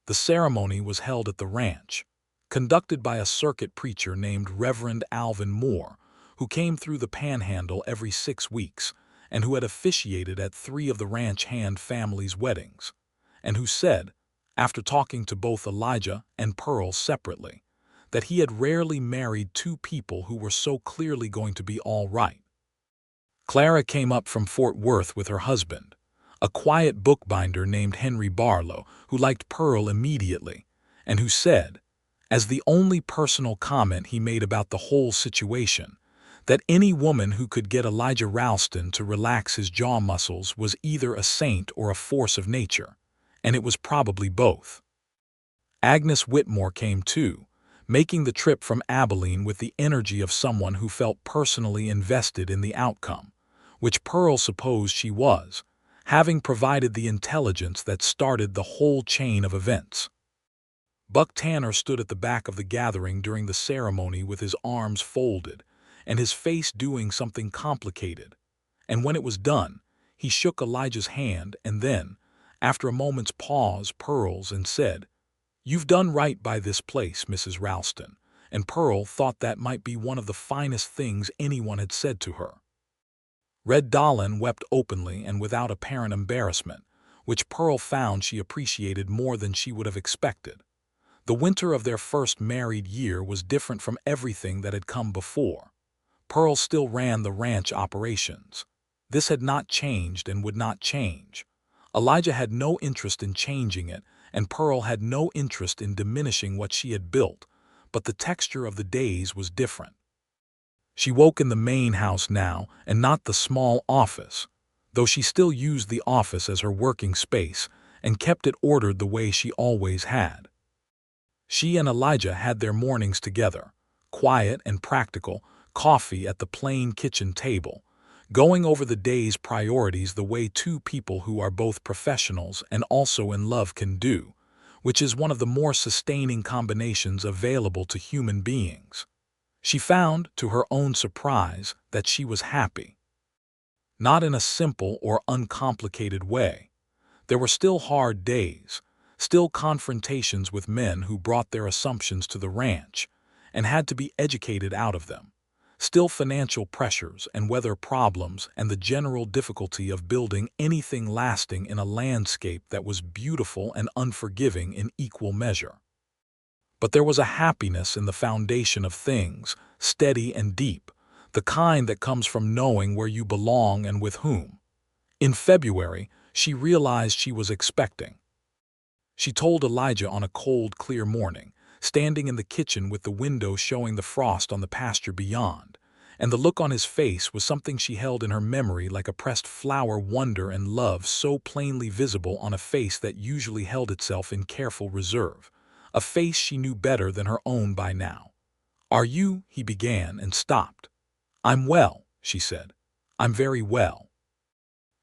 The ceremony was held at the ranch, conducted by a circuit preacher named Reverend Alvin Moore, who came through the Panhandle every 6 weeks, and who had officiated at 3 of the ranch hand families' weddings, and who said, after talking to both Elijah and Pearl separately, that he had rarely married 2 people who were so clearly going to be all right. Clara came up from Fort Worth with her husband, a quiet bookbinder named Henry Barlow, who liked Pearl immediately, and who said, as the only personal comment he made about the whole situation, that any woman who could get Elijah Ralston to relax his jaw muscles was either a saint or a force of nature, and it was probably both. Agnes Whitmore came too, making the trip from Abilene with the energy of someone who felt personally invested in the outcome, which Pearl supposed she was, having provided the intelligence that started the whole chain of events. Buck Tanner stood at the back of the gathering during the ceremony with his arms folded, and his face doing something complicated, and when it was done, he shook Elijah's hand and then, after a moment's pause, Pearl's, and said, "You've done right by this place, Mrs. Ralston," and Pearl thought that might be one of the finest things anyone had said to her. Red Dolan wept openly and without apparent embarrassment, which Pearl found she appreciated more than she would have expected. The winter of their first married year was different from everything that had come before. Pearl still ran the ranch operations. This had not changed and would not change. Elijah had no interest in changing it, and Pearl had no interest in diminishing what she had built, but the texture of the days was different. She woke in the main house now, and not the small office, though she still used the office as her working space and kept it ordered the way she always had. She and Elijah had their mornings together, quiet and practical, coffee at the plain kitchen table, going over the day's priorities the way two people who are both professionals and also in love can do, which is one of the more sustaining combinations available to human beings. She found, to her own surprise, that she was happy. Not in a simple or uncomplicated way. There were still hard days, still confrontations with men who brought their assumptions to the ranch and had to be educated out of them, still financial pressures and weather problems and the general difficulty of building anything lasting in a landscape that was beautiful and unforgiving in equal measure. But there was a happiness in the foundation of things, steady and deep, the kind that comes from knowing where you belong and with whom. In February, she realized she was expecting. She told Elijah on a cold, clear morning, standing in the kitchen with the window showing the frost on the pasture beyond, and the look on his face was something she held in her memory like a pressed flower, wonder and love so plainly visible on a face that usually held itself in careful reserve, a face she knew better than her own by now. "Are you?" he began and stopped. "I'm well," she said. "I'm very well."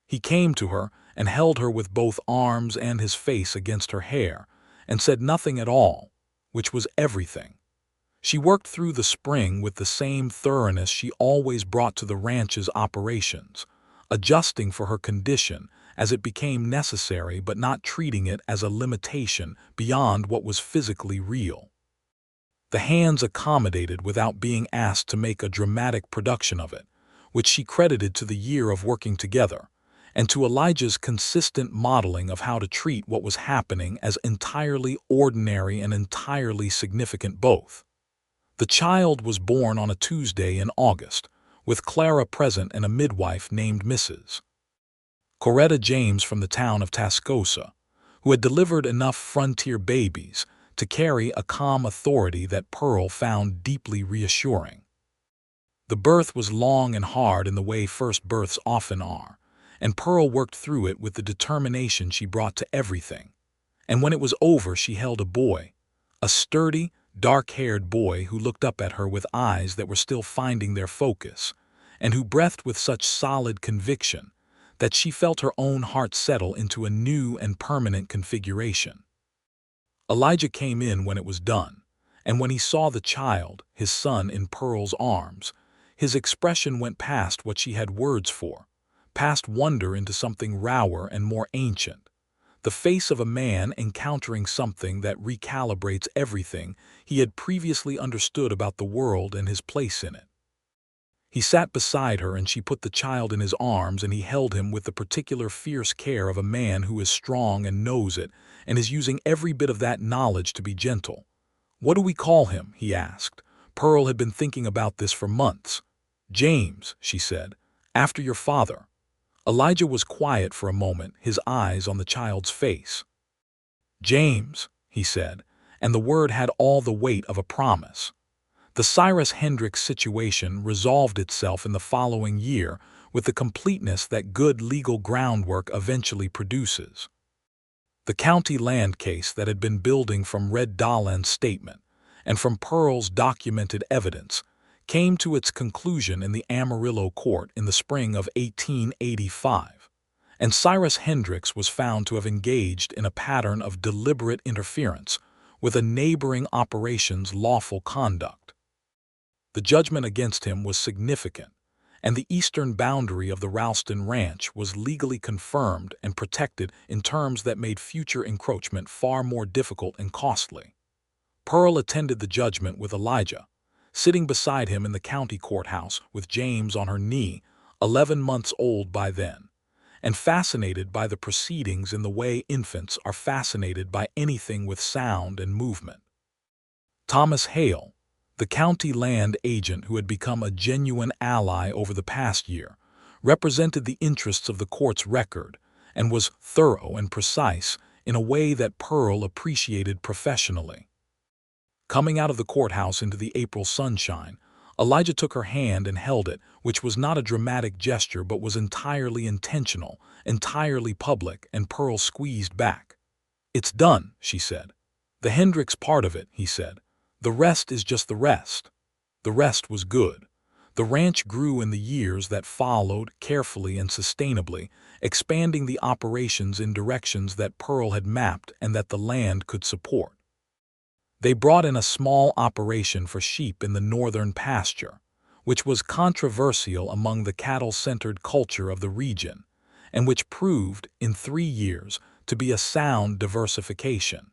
He came to her and held her with both arms and his face against her hair, and said nothing at all, which was everything. She worked through the spring with the same thoroughness she always brought to the ranch's operations, adjusting for her condition as it became necessary but not treating it as a limitation beyond what was physically real. The hands accommodated without being asked to make a dramatic production of it, which she credited to the year of working together, and to Elijah's consistent modeling of how to treat what was happening as entirely ordinary and entirely significant both. The child was born on a Tuesday in August, with Clara present and a midwife named Mrs. Coretta James from the town of Tascosa, who had delivered enough frontier babies to carry a calm authority that Pearl found deeply reassuring. The birth was long and hard in the way first births often are, and Pearl worked through it with the determination she brought to everything. And when it was over, she held a boy, a sturdy, dark-haired boy who looked up at her with eyes that were still finding their focus, and who breathed with such solid conviction that she felt her own heart settle into a new and permanent configuration. Elijah came in when it was done, and when he saw the child, his son, in Pearl's arms, his expression went past what she had words for, past wonder into something rawer and more ancient, the face of a man encountering something that recalibrates everything he had previously understood about the world and his place in it. He sat beside her and she put the child in his arms, and he held him with the particular fierce care of a man who is strong and knows it and is using every bit of that knowledge to be gentle. "What do we call him?" he asked. Pearl had been thinking about this for months. "James," she said, "after your father." Elijah was quiet for a moment, his eyes on the child's face. "James," he said, and the word had all the weight of a promise. The Cyrus Hendricks situation resolved itself in the following year with the completeness that good legal groundwork eventually produces. The county land case that had been building from Red Dolan's statement and from Pearl's documented evidence came to its conclusion in the Amarillo court in the spring of 1885, and Cyrus Hendricks was found to have engaged in a pattern of deliberate interference with a neighboring operation's lawful conduct. The judgment against him was significant, and the eastern boundary of the Ralston Ranch was legally confirmed and protected in terms that made future encroachment far more difficult and costly. Pearl attended the judgment with Elijah, sitting beside him in the county courthouse with James on her knee, 11 months old by then, and fascinated by the proceedings in the way infants are fascinated by anything with sound and movement. Thomas Hale, the county land agent who had become a genuine ally over the past year, represented the interests of the court's record and was thorough and precise in a way that Pearl appreciated professionally. Coming out of the courthouse into the April sunshine, Elijah took her hand and held it, which was not a dramatic gesture but was entirely intentional, entirely public, and Pearl squeezed back. "It's done," she said. "The Hendricks part of it," he said. "The rest is just the rest." The rest was good. The ranch grew in the years that followed, carefully and sustainably, expanding the operations in directions that Pearl had mapped and that the land could support. They brought in a small operation for sheep in the northern pasture, which was controversial among the cattle-centered culture of the region, and which proved, in 3 years, to be a sound diversification.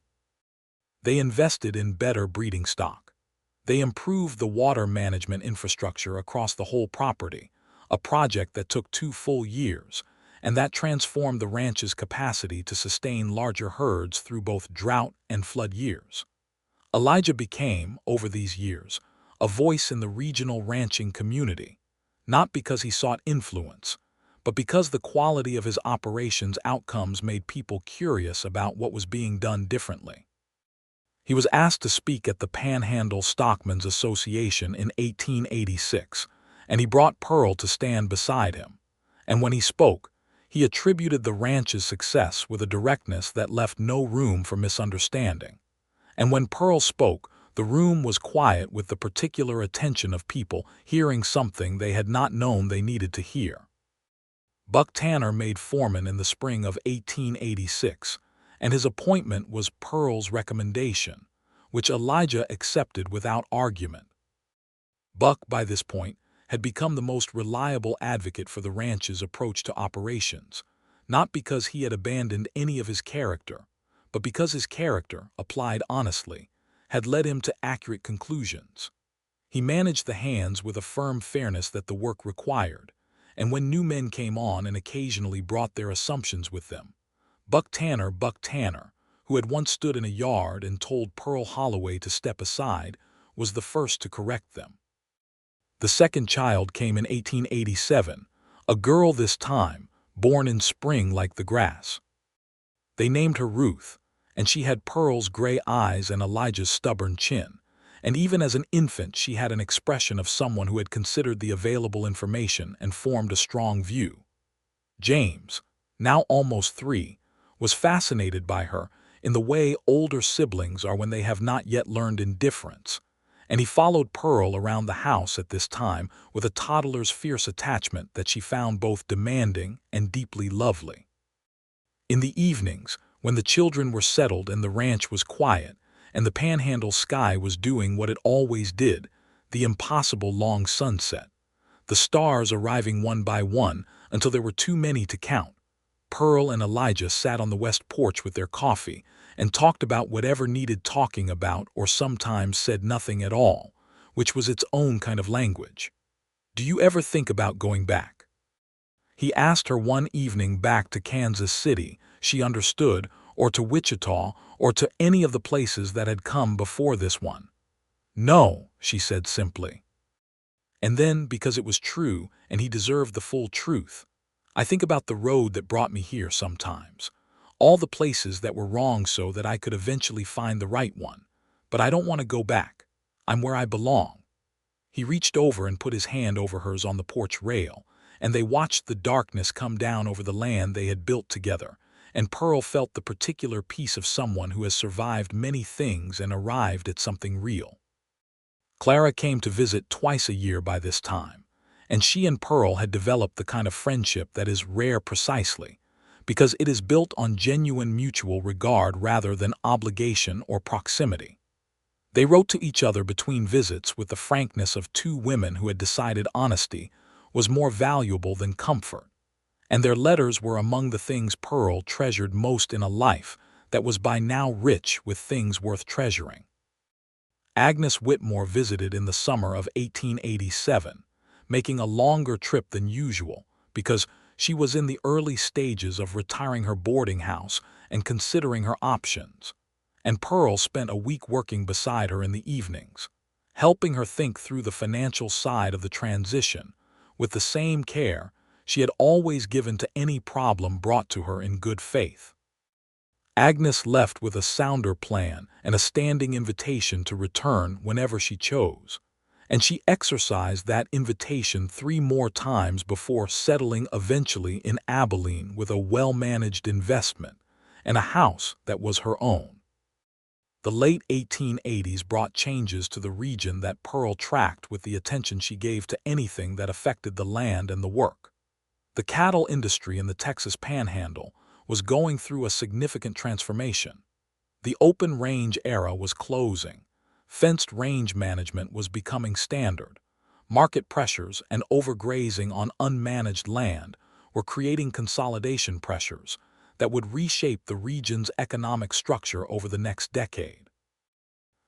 They invested in better breeding stock. They improved the water management infrastructure across the whole property, a project that took 2 full years, and that transformed the ranch's capacity to sustain larger herds through both drought and flood years. Elijah became, over these years, a voice in the regional ranching community, not because he sought influence, but because the quality of his operations outcomes made people curious about what was being done differently. He was asked to speak at the Panhandle Stockmen's Association in 1886, and he brought Pearl to stand beside him. And when he spoke, he attributed the ranch's success with a directness that left no room for misunderstanding. And when Pearl spoke, the room was quiet with the particular attention of people hearing something they had not known they needed to hear. Buck Tanner made foreman in the spring of 1886, and his appointment was Pearl's recommendation, which Elijah accepted without argument. Buck, by this point, had become the most reliable advocate for the ranch's approach to operations, not because he had abandoned any of his character, but because his character, applied honestly, had led him to accurate conclusions. He managed the hands with a firm fairness that the work required, and when new men came on and occasionally brought their assumptions with them, Buck Tanner, who had once stood in a yard and told Pearl Holloway to step aside, was the first to correct them. The second child came in 1887, a girl this time, born in spring like the grass. They named her Ruth, and she had Pearl's gray eyes and Elijah's stubborn chin, and even as an infant she had an expression of someone who had considered the available information and formed a strong view. James, now almost 3, was fascinated by her in the way older siblings are when they have not yet learned indifference, and he followed Pearl around the house at this time with a toddler's fierce attachment that she found both demanding and deeply lovely. In the evenings, when the children were settled and the ranch was quiet, and the Panhandle sky was doing what it always did, the impossible long sunset, the stars arriving one by one until there were too many to count, Pearl and Elijah sat on the west porch with their coffee and talked about whatever needed talking about, or sometimes said nothing at all, which was its own kind of language. "Do you ever think about going back?" He asked her one evening, back to Kansas City, she understood, or to Wichita, or to any of the places that had come before this one. "No," she said simply. And then, because it was true and he deserved the full truth, "I think about the road that brought me here sometimes, all the places that were wrong so that I could eventually find the right one, but I don't want to go back. I'm where I belong." He reached over and put his hand over hers on the porch rail, and they watched the darkness come down over the land they had built together, and Pearl felt the particular peace of someone who has survived many things and arrived at something real. Clara came to visit twice a year by this time, and she and Pearl had developed the kind of friendship that is rare precisely because it is built on genuine mutual regard rather than obligation or proximity. They wrote to each other between visits with the frankness of 2 women who had decided honesty was more valuable than comfort, and their letters were among the things Pearl treasured most in a life that was by now rich with things worth treasuring. Agnes Whitmore visited in the summer of 1887, making a longer trip than usual because she was in the early stages of retiring her boarding house and considering her options. And Pearl spent a week working beside her in the evenings, helping her think through the financial side of the transition with the same care she had always given to any problem brought to her in good faith. Agnes left with a sounder plan and a standing invitation to return whenever she chose, and she exercised that invitation 3 more times before settling eventually in Abilene with a well-managed investment and a house that was her own. The late 1880s brought changes to the region that Pearl tracked with the attention she gave to anything that affected the land and the work. The cattle industry in the Texas Panhandle was going through a significant transformation. The open range era was closing. Fenced range management was becoming standard. Market pressures and overgrazing on unmanaged land were creating consolidation pressures that would reshape the region's economic structure over the next decade.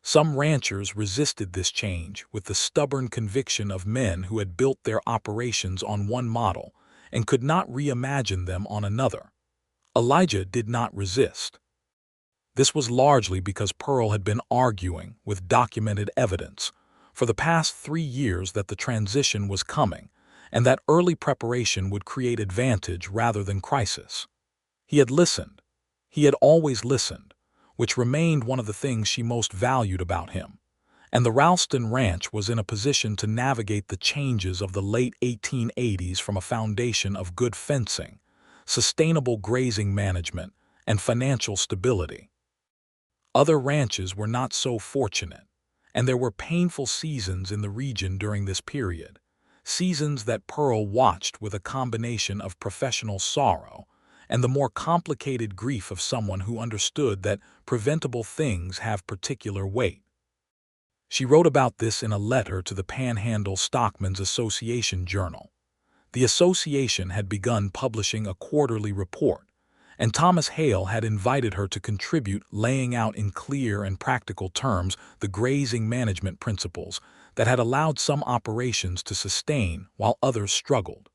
Some ranchers resisted this change with the stubborn conviction of men who had built their operations on one model and could not reimagine them on another. Elijah did not resist. This was largely because Pearl had been arguing, with documented evidence, for the past 3 years that the transition was coming and that early preparation would create advantage rather than crisis. He had listened. He had always listened, which remained one of the things she most valued about him. And the Ralston Ranch was in a position to navigate the changes of the late 1880s from a foundation of good fencing, sustainable grazing management, and financial stability. Other ranches were not so fortunate, and there were painful seasons in the region during this period, seasons that Pearl watched with a combination of professional sorrow and the more complicated grief of someone who understood that preventable things have particular weight. She wrote about this in a letter to the Panhandle Stockmen's Association Journal. The association had begun publishing a quarterly report, and Thomas Hale had invited her to contribute, laying out in clear and practical terms the grazing management principles that had allowed some operations to sustain while others struggled.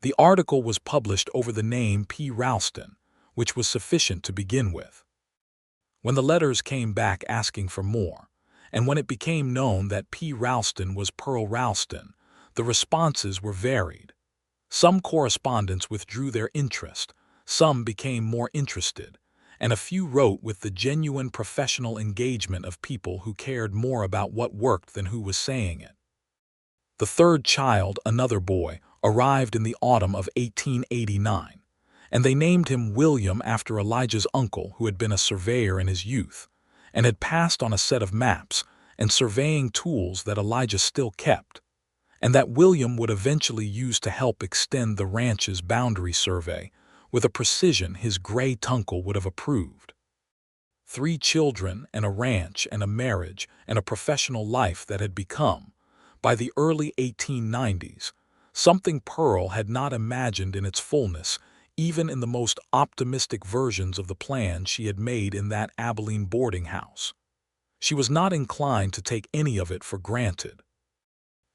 The article was published over the name P. Ralston, which was sufficient to begin with. When the letters came back asking for more, and when it became known that P. Ralston was Pearl Ralston, the responses were varied. Some correspondents withdrew their interest, some became more interested, and a few wrote with the genuine professional engagement of people who cared more about what worked than who was saying it. The third child, another boy, arrived in the autumn of 1889, and they named him William after Elijah's uncle, who had been a surveyor in his youth and had passed on a set of maps and surveying tools that Elijah still kept, and that William would eventually use to help extend the ranch's boundary survey with a precision his gray uncle would have approved. 3 children and a ranch and a marriage and a professional life that had become, by the early 1890s, something Pearl had not imagined in its fullness, even in the most optimistic versions of the plan she had made in that Abilene boarding house. She was not inclined to take any of it for granted.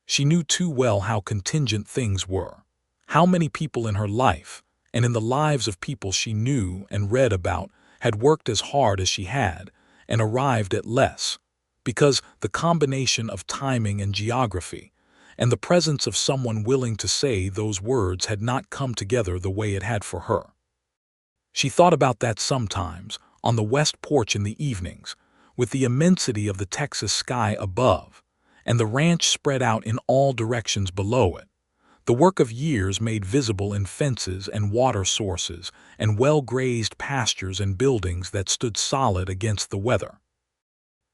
She knew too well how contingent things were, how many people in her life, and in the lives of people she knew and read about, had worked as hard as she had and arrived at less, because the combination of timing and geography and the presence of someone willing to say those words had not come together the way it had for her. She thought about that sometimes, on the west porch in the evenings, with the immensity of the Texas sky above, and the ranch spread out in all directions below it, the work of years made visible in fences and water sources and well-grazed pastures and buildings that stood solid against the weather.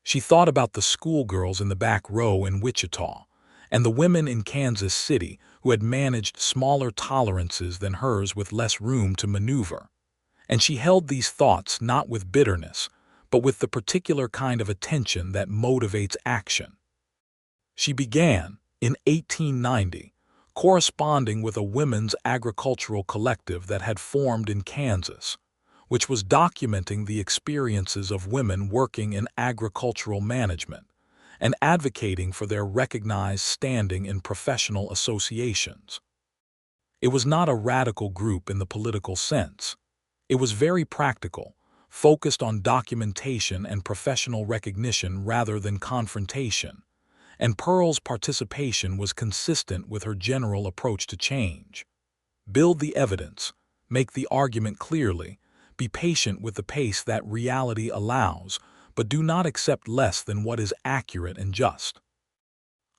She thought about the schoolgirls in the back row in Wichita, and the women in Kansas City who had managed smaller tolerances than hers with less room to maneuver. And she held these thoughts not with bitterness, but with the particular kind of attention that motivates action. She began, in 1890, corresponding with a women's agricultural collective that had formed in Kansas, which was documenting the experiences of women working in agricultural management, and advocating for their recognized standing in professional associations. It was not a radical group in the political sense. It was very practical, focused on documentation and professional recognition rather than confrontation, and Pearl's participation was consistent with her general approach to change. Build the evidence, make the argument clearly, be patient with the pace that reality allows, but do not accept less than what is accurate and just.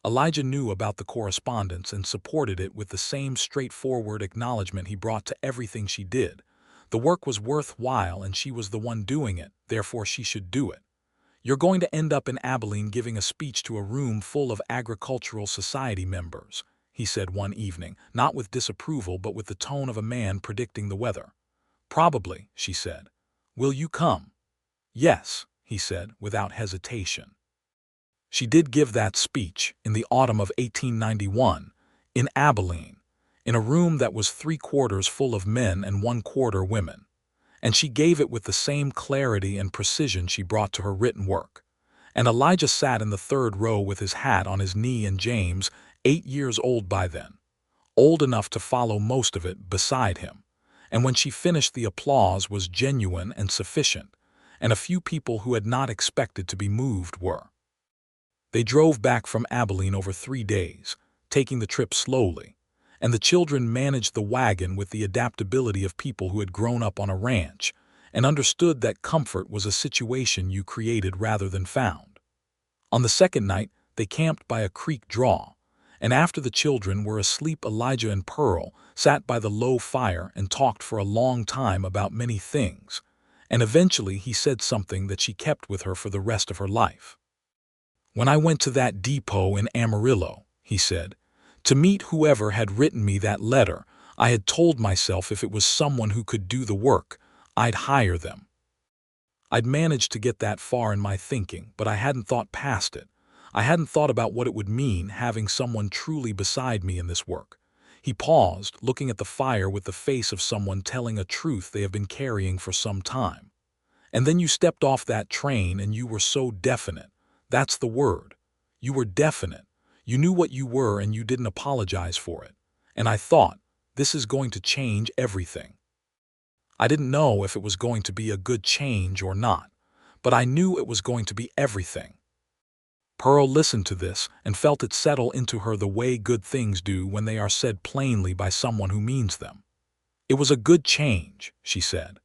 Elijah knew about the correspondence and supported it with the same straightforward acknowledgement he brought to everything she did. The work was worthwhile and she was the one doing it, therefore she should do it. You're going to end up in Abilene giving a speech to a room full of agricultural society members, he said one evening, not with disapproval but with the tone of a man predicting the weather. Probably, she said. Will you come? Yes, he said, without hesitation. She did give that speech in the autumn of 1891, in Abilene, in a room that was 3/4 full of men and 1/4 women. And she gave it with the same clarity and precision she brought to her written work. And Elijah sat in the 3rd row with his hat on his knee and James, 8 years old by then, old enough to follow most of it, beside him. And when she finished, the applause was genuine and sufficient, and a few people who had not expected to be moved were. They drove back from Abilene over 3 days, taking the trip slowly, and the children managed the wagon with the adaptability of people who had grown up on a ranch and understood that comfort was a situation you created rather than found. On the 2nd night, they camped by a creek draw, and after the children were asleep, Elijah and Pearl sat by the low fire and talked for a long time about many things, and eventually he said something that she kept with her for the rest of her life. When I went to that depot in Amarillo, he said, to meet whoever had written me that letter, I had told myself if it was someone who could do the work, I'd hire them. I'd managed to get that far in my thinking, but I hadn't thought past it. I hadn't thought about what it would mean having someone truly beside me in this work. He paused, looking at the fire with the face of someone telling a truth they have been carrying for some time. And then you stepped off that train and you were so definite. That's the word. You were definite. You knew what you were and you didn't apologize for it. And I thought, this is going to change everything. I didn't know if it was going to be a good change or not, but I knew it was going to be everything. Pearl listened to this and felt it settle into her the way good things do when they are said plainly by someone who means them. It was a good change, she said.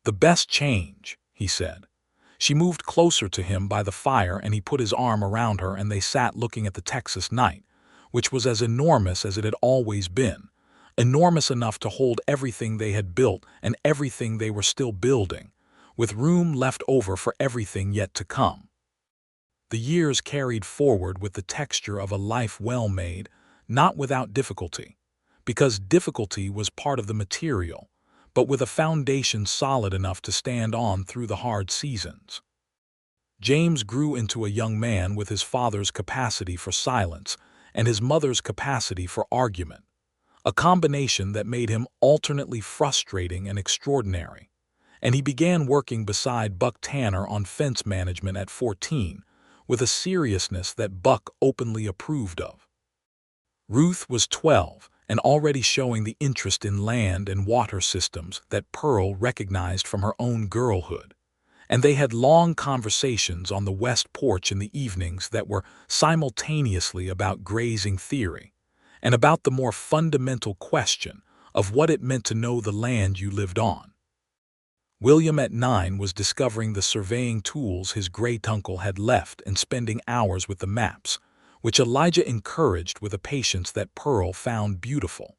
The best change, he said. She moved closer to him by the fire and he put his arm around her and they sat looking at the Texas night, which was as enormous as it had always been, enormous enough to hold everything they had built and everything they were still building, with room left over for everything yet to come. The years carried forward with the texture of a life well made, not without difficulty, because difficulty was part of the material, but with a foundation solid enough to stand on through the hard seasons. James grew into a young man with his father's capacity for silence and his mother's capacity for argument, a combination that made him alternately frustrating and extraordinary, and he began working beside Buck Tanner on fence management at 14, with a seriousness that Buck openly approved of. Ruth was 12 and already showing the interest in land and water systems that Pearl recognized from her own girlhood, and they had long conversations on the west porch in the evenings that were simultaneously about grazing theory and about the more fundamental question of what it meant to know the land you lived on. William at 9 was discovering the surveying tools his great-uncle had left and spending hours with the maps, which Elijah encouraged with a patience that Pearl found beautiful.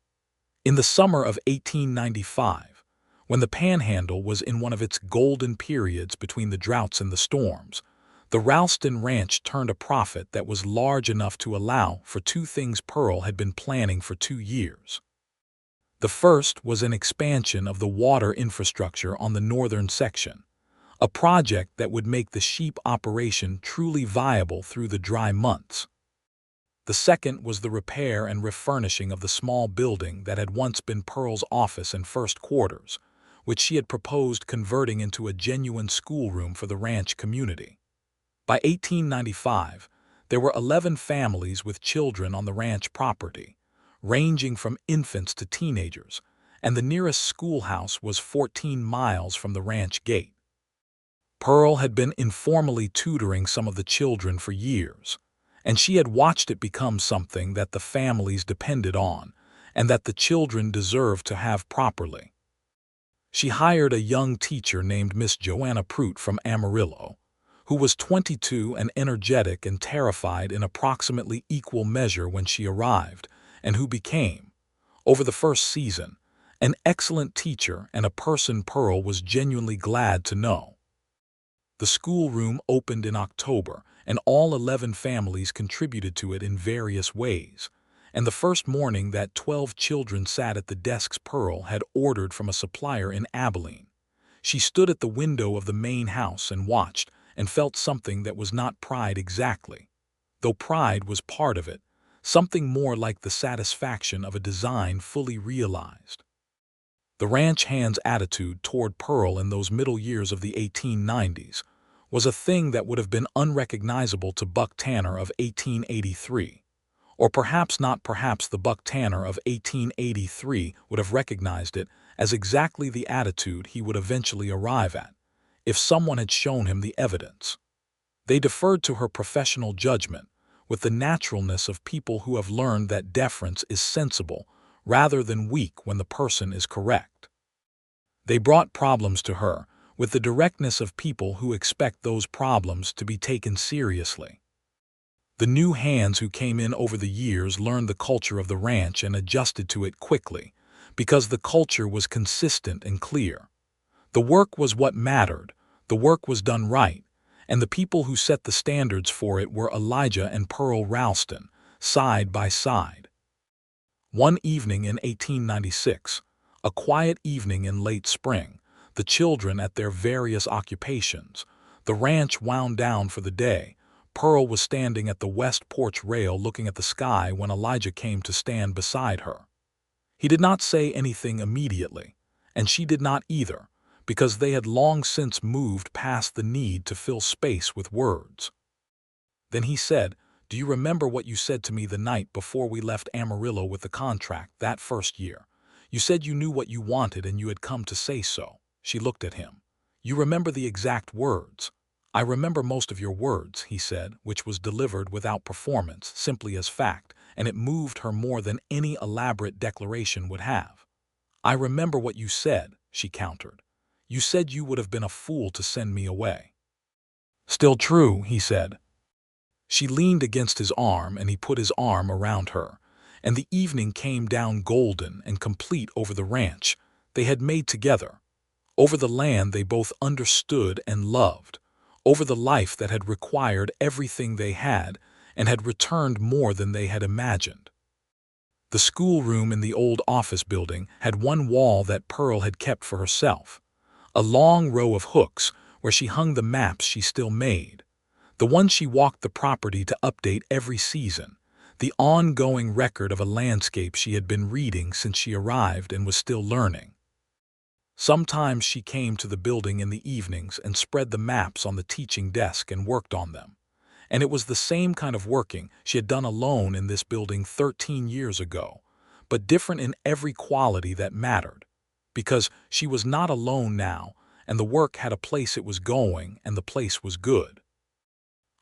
In the summer of 1895, when the Panhandle was in one of its golden periods between the droughts and the storms, the Ralston Ranch turned a profit that was large enough to allow for 2 things Pearl had been planning for 2 years. The first was an expansion of the water infrastructure on the northern section, a project that would make the sheep operation truly viable through the dry months. The second was the repair and refurnishing of the small building that had once been Pearl's office and first quarters, which she had proposed converting into a genuine schoolroom for the ranch community. By 1895, There were 11 families with children on the ranch property, ranging from infants to teenagers, and the nearest schoolhouse was 14 miles from the ranch gate. Pearl had been informally tutoring some of the children for years, and she had watched it become something that the families depended on and that the children deserved to have properly. She hired a young teacher named Miss Joanna Prout from Amarillo, who was 22 and energetic and terrified in approximately equal measure when she arrived, and who became, over the first season, an excellent teacher and a person Pearl was genuinely glad to know. The schoolroom opened in October, and all 11 families contributed to it in various ways. And the first morning that 12 children sat at the desks Pearl had ordered from a supplier in Abilene. She stood at the window of the main house and watched, and felt something that was not pride exactly, though pride was part of it, something more like the satisfaction of a design fully realized. The ranch hand's attitude toward Pearl in those middle years of the 1890s was a thing that would have been unrecognizable to Buck Tanner of 1883. Or perhaps not, perhaps the Buck Tanner of 1883 would have recognized it as exactly the attitude he would eventually arrive at, if someone had shown him the evidence. They deferred to her professional judgment, with the naturalness of people who have learned that deference is sensible rather than weak when the person is correct. They brought problems to her, with the directness of people who expect those problems to be taken seriously. The new hands who came in over the years learned the culture of the ranch and adjusted to it quickly, because the culture was consistent and clear. The work was what mattered, the work was done right, and the people who set the standards for it were Elijah and Pearl Ralston, side by side. One evening in 1896, a quiet evening in late spring, the children at their various occupations, the ranch wound down for the day. Pearl was standing at the west porch rail looking at the sky when Elijah came to stand beside her. He did not say anything immediately, and she did not either, because they had long since moved past the need to fill space with words. Then he said, "Do you remember what you said to me the night before we left Amarillo with the contract that first year? You said you knew what you wanted and you had come to say so." She looked at him. "You remember the exact words?" "I remember most of your words," he said, which was delivered without performance, simply as fact, and it moved her more than any elaborate declaration would have. "I remember what you said," she countered. "You said you would have been a fool to send me away." "Still true," he said. She leaned against his arm and he put his arm around her, and the evening came down golden and complete over the ranch they had made together, over the land they both understood and loved, over the life that had required everything they had and had returned more than they had imagined. The schoolroom in the old office building had one wall that Pearl had kept for herself, a long row of hooks where she hung the maps she still made, the one she walked the property to update every season, the ongoing record of a landscape she had been reading since she arrived and was still learning. Sometimes she came to the building in the evenings and spread the maps on the teaching desk and worked on them. And it was the same kind of working she had done alone in this building 13 years ago, but different in every quality that mattered, because she was not alone now, and the work had a place it was going, and the place was good.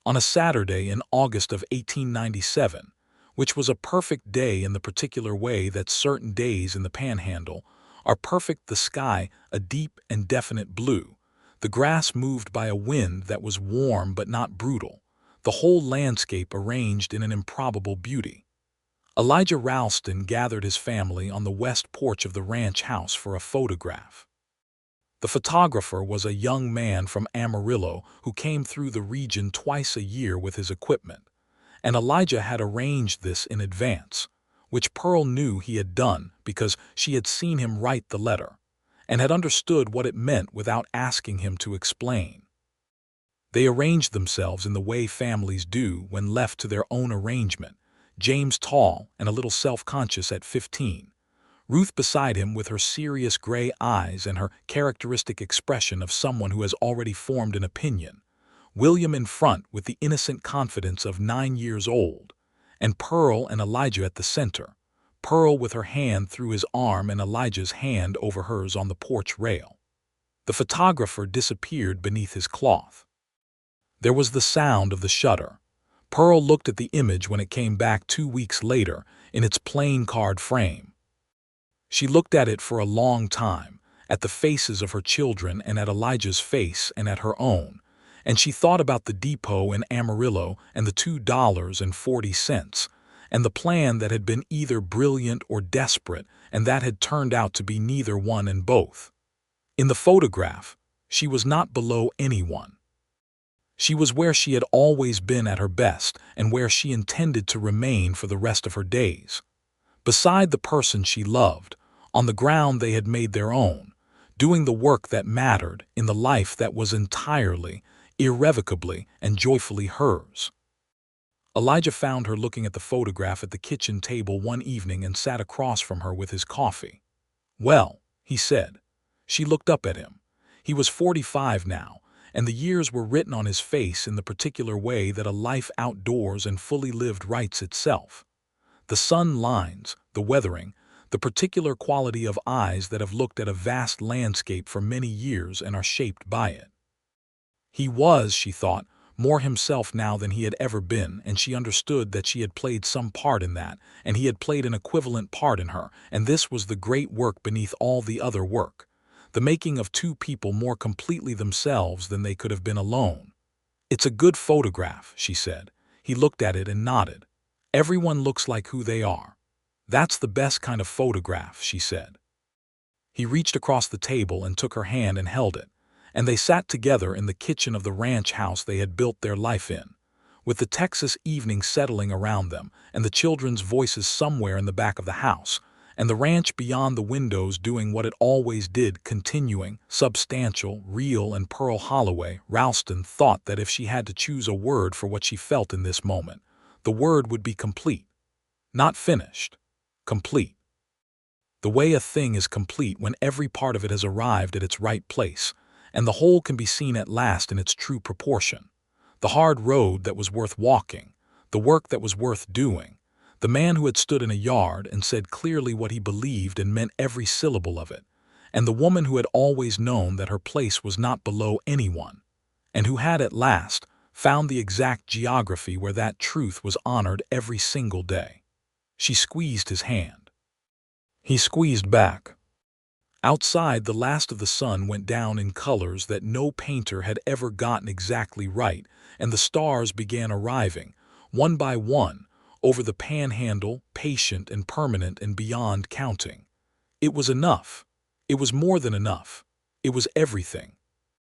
On a Saturday in August of 1897, which was a perfect day in the particular way that certain days in the Panhandle are perfect, the sky a deep and definite blue, the grass moved by a wind that was warm but not brutal, the whole landscape arranged in an improbable beauty. Elijah Ralston gathered his family on the west porch of the ranch house for a photograph. The photographer was a young man from Amarillo who came through the region twice a year with his equipment, and Elijah had arranged this in advance, which Pearl knew he had done because she had seen him write the letter, and had understood what it meant without asking him to explain. They arranged themselves in the way families do when left to their own arrangement, James tall and a little self-conscious at 15, Ruth beside him with her serious gray eyes and her characteristic expression of someone who has already formed an opinion, William in front with the innocent confidence of 9 years old, and Pearl and Elijah at the center, Pearl with her hand through his arm and Elijah's hand over hers on the porch rail. The photographer disappeared beneath his cloth. There was the sound of the shutter. Pearl looked at the image when it came back 2 weeks later in its plain card frame. She looked at it for a long time, at the faces of her children and at Elijah's face and at her own, and she thought about the depot in Amarillo and the $2.40, and the plan that had been either brilliant or desperate and that had turned out to be neither one and both. In the photograph, she was not below anyone. She was where she had always been at her best and where she intended to remain for the rest of her days. Beside the person she loved, on the ground they had made their own, doing the work that mattered in the life that was entirely, irrevocably, and joyfully hers. Elijah found her looking at the photograph at the kitchen table one evening and sat across from her with his coffee. "Well," he said. She looked up at him. He was 45 now, and the years were written on his face in the particular way that a life outdoors and fully lived writes itself. The sun lines, the weathering, the particular quality of eyes that have looked at a vast landscape for many years and are shaped by it. He was, she thought, more himself now than he had ever been, and she understood that she had played some part in that, and he had played an equivalent part in her, and this was the great work beneath all the other work, the making of two people more completely themselves than they could have been alone. "It's a good photograph," she said. He looked at it and nodded. "Everyone looks like who they are. That's the best kind of photograph," she said. He reached across the table and took her hand and held it, and they sat together in the kitchen of the ranch house they had built their life in, with the Texas evening settling around them and the children's voices somewhere in the back of the house, and the ranch beyond the windows doing what it always did, continuing, substantial, real, and Pearl Holloway. Ralston thought that if she had to choose a word for what she felt in this moment, the word would be complete. Not finished. Complete. The way a thing is complete when every part of it has arrived at its right place, and the whole can be seen at last in its true proportion. The hard road that was worth walking, the work that was worth doing, the man who had stood in a yard and said clearly what he believed and meant every syllable of it, and the woman who had always known that her place was not below anyone, and who had at last found the exact geography where that truth was honored every single day. She squeezed his hand. He squeezed back. Outside, the last of the sun went down in colors that no painter had ever gotten exactly right, and the stars began arriving, one by one, over the Panhandle, patient and permanent and beyond counting. It was enough. It was more than enough. It was everything.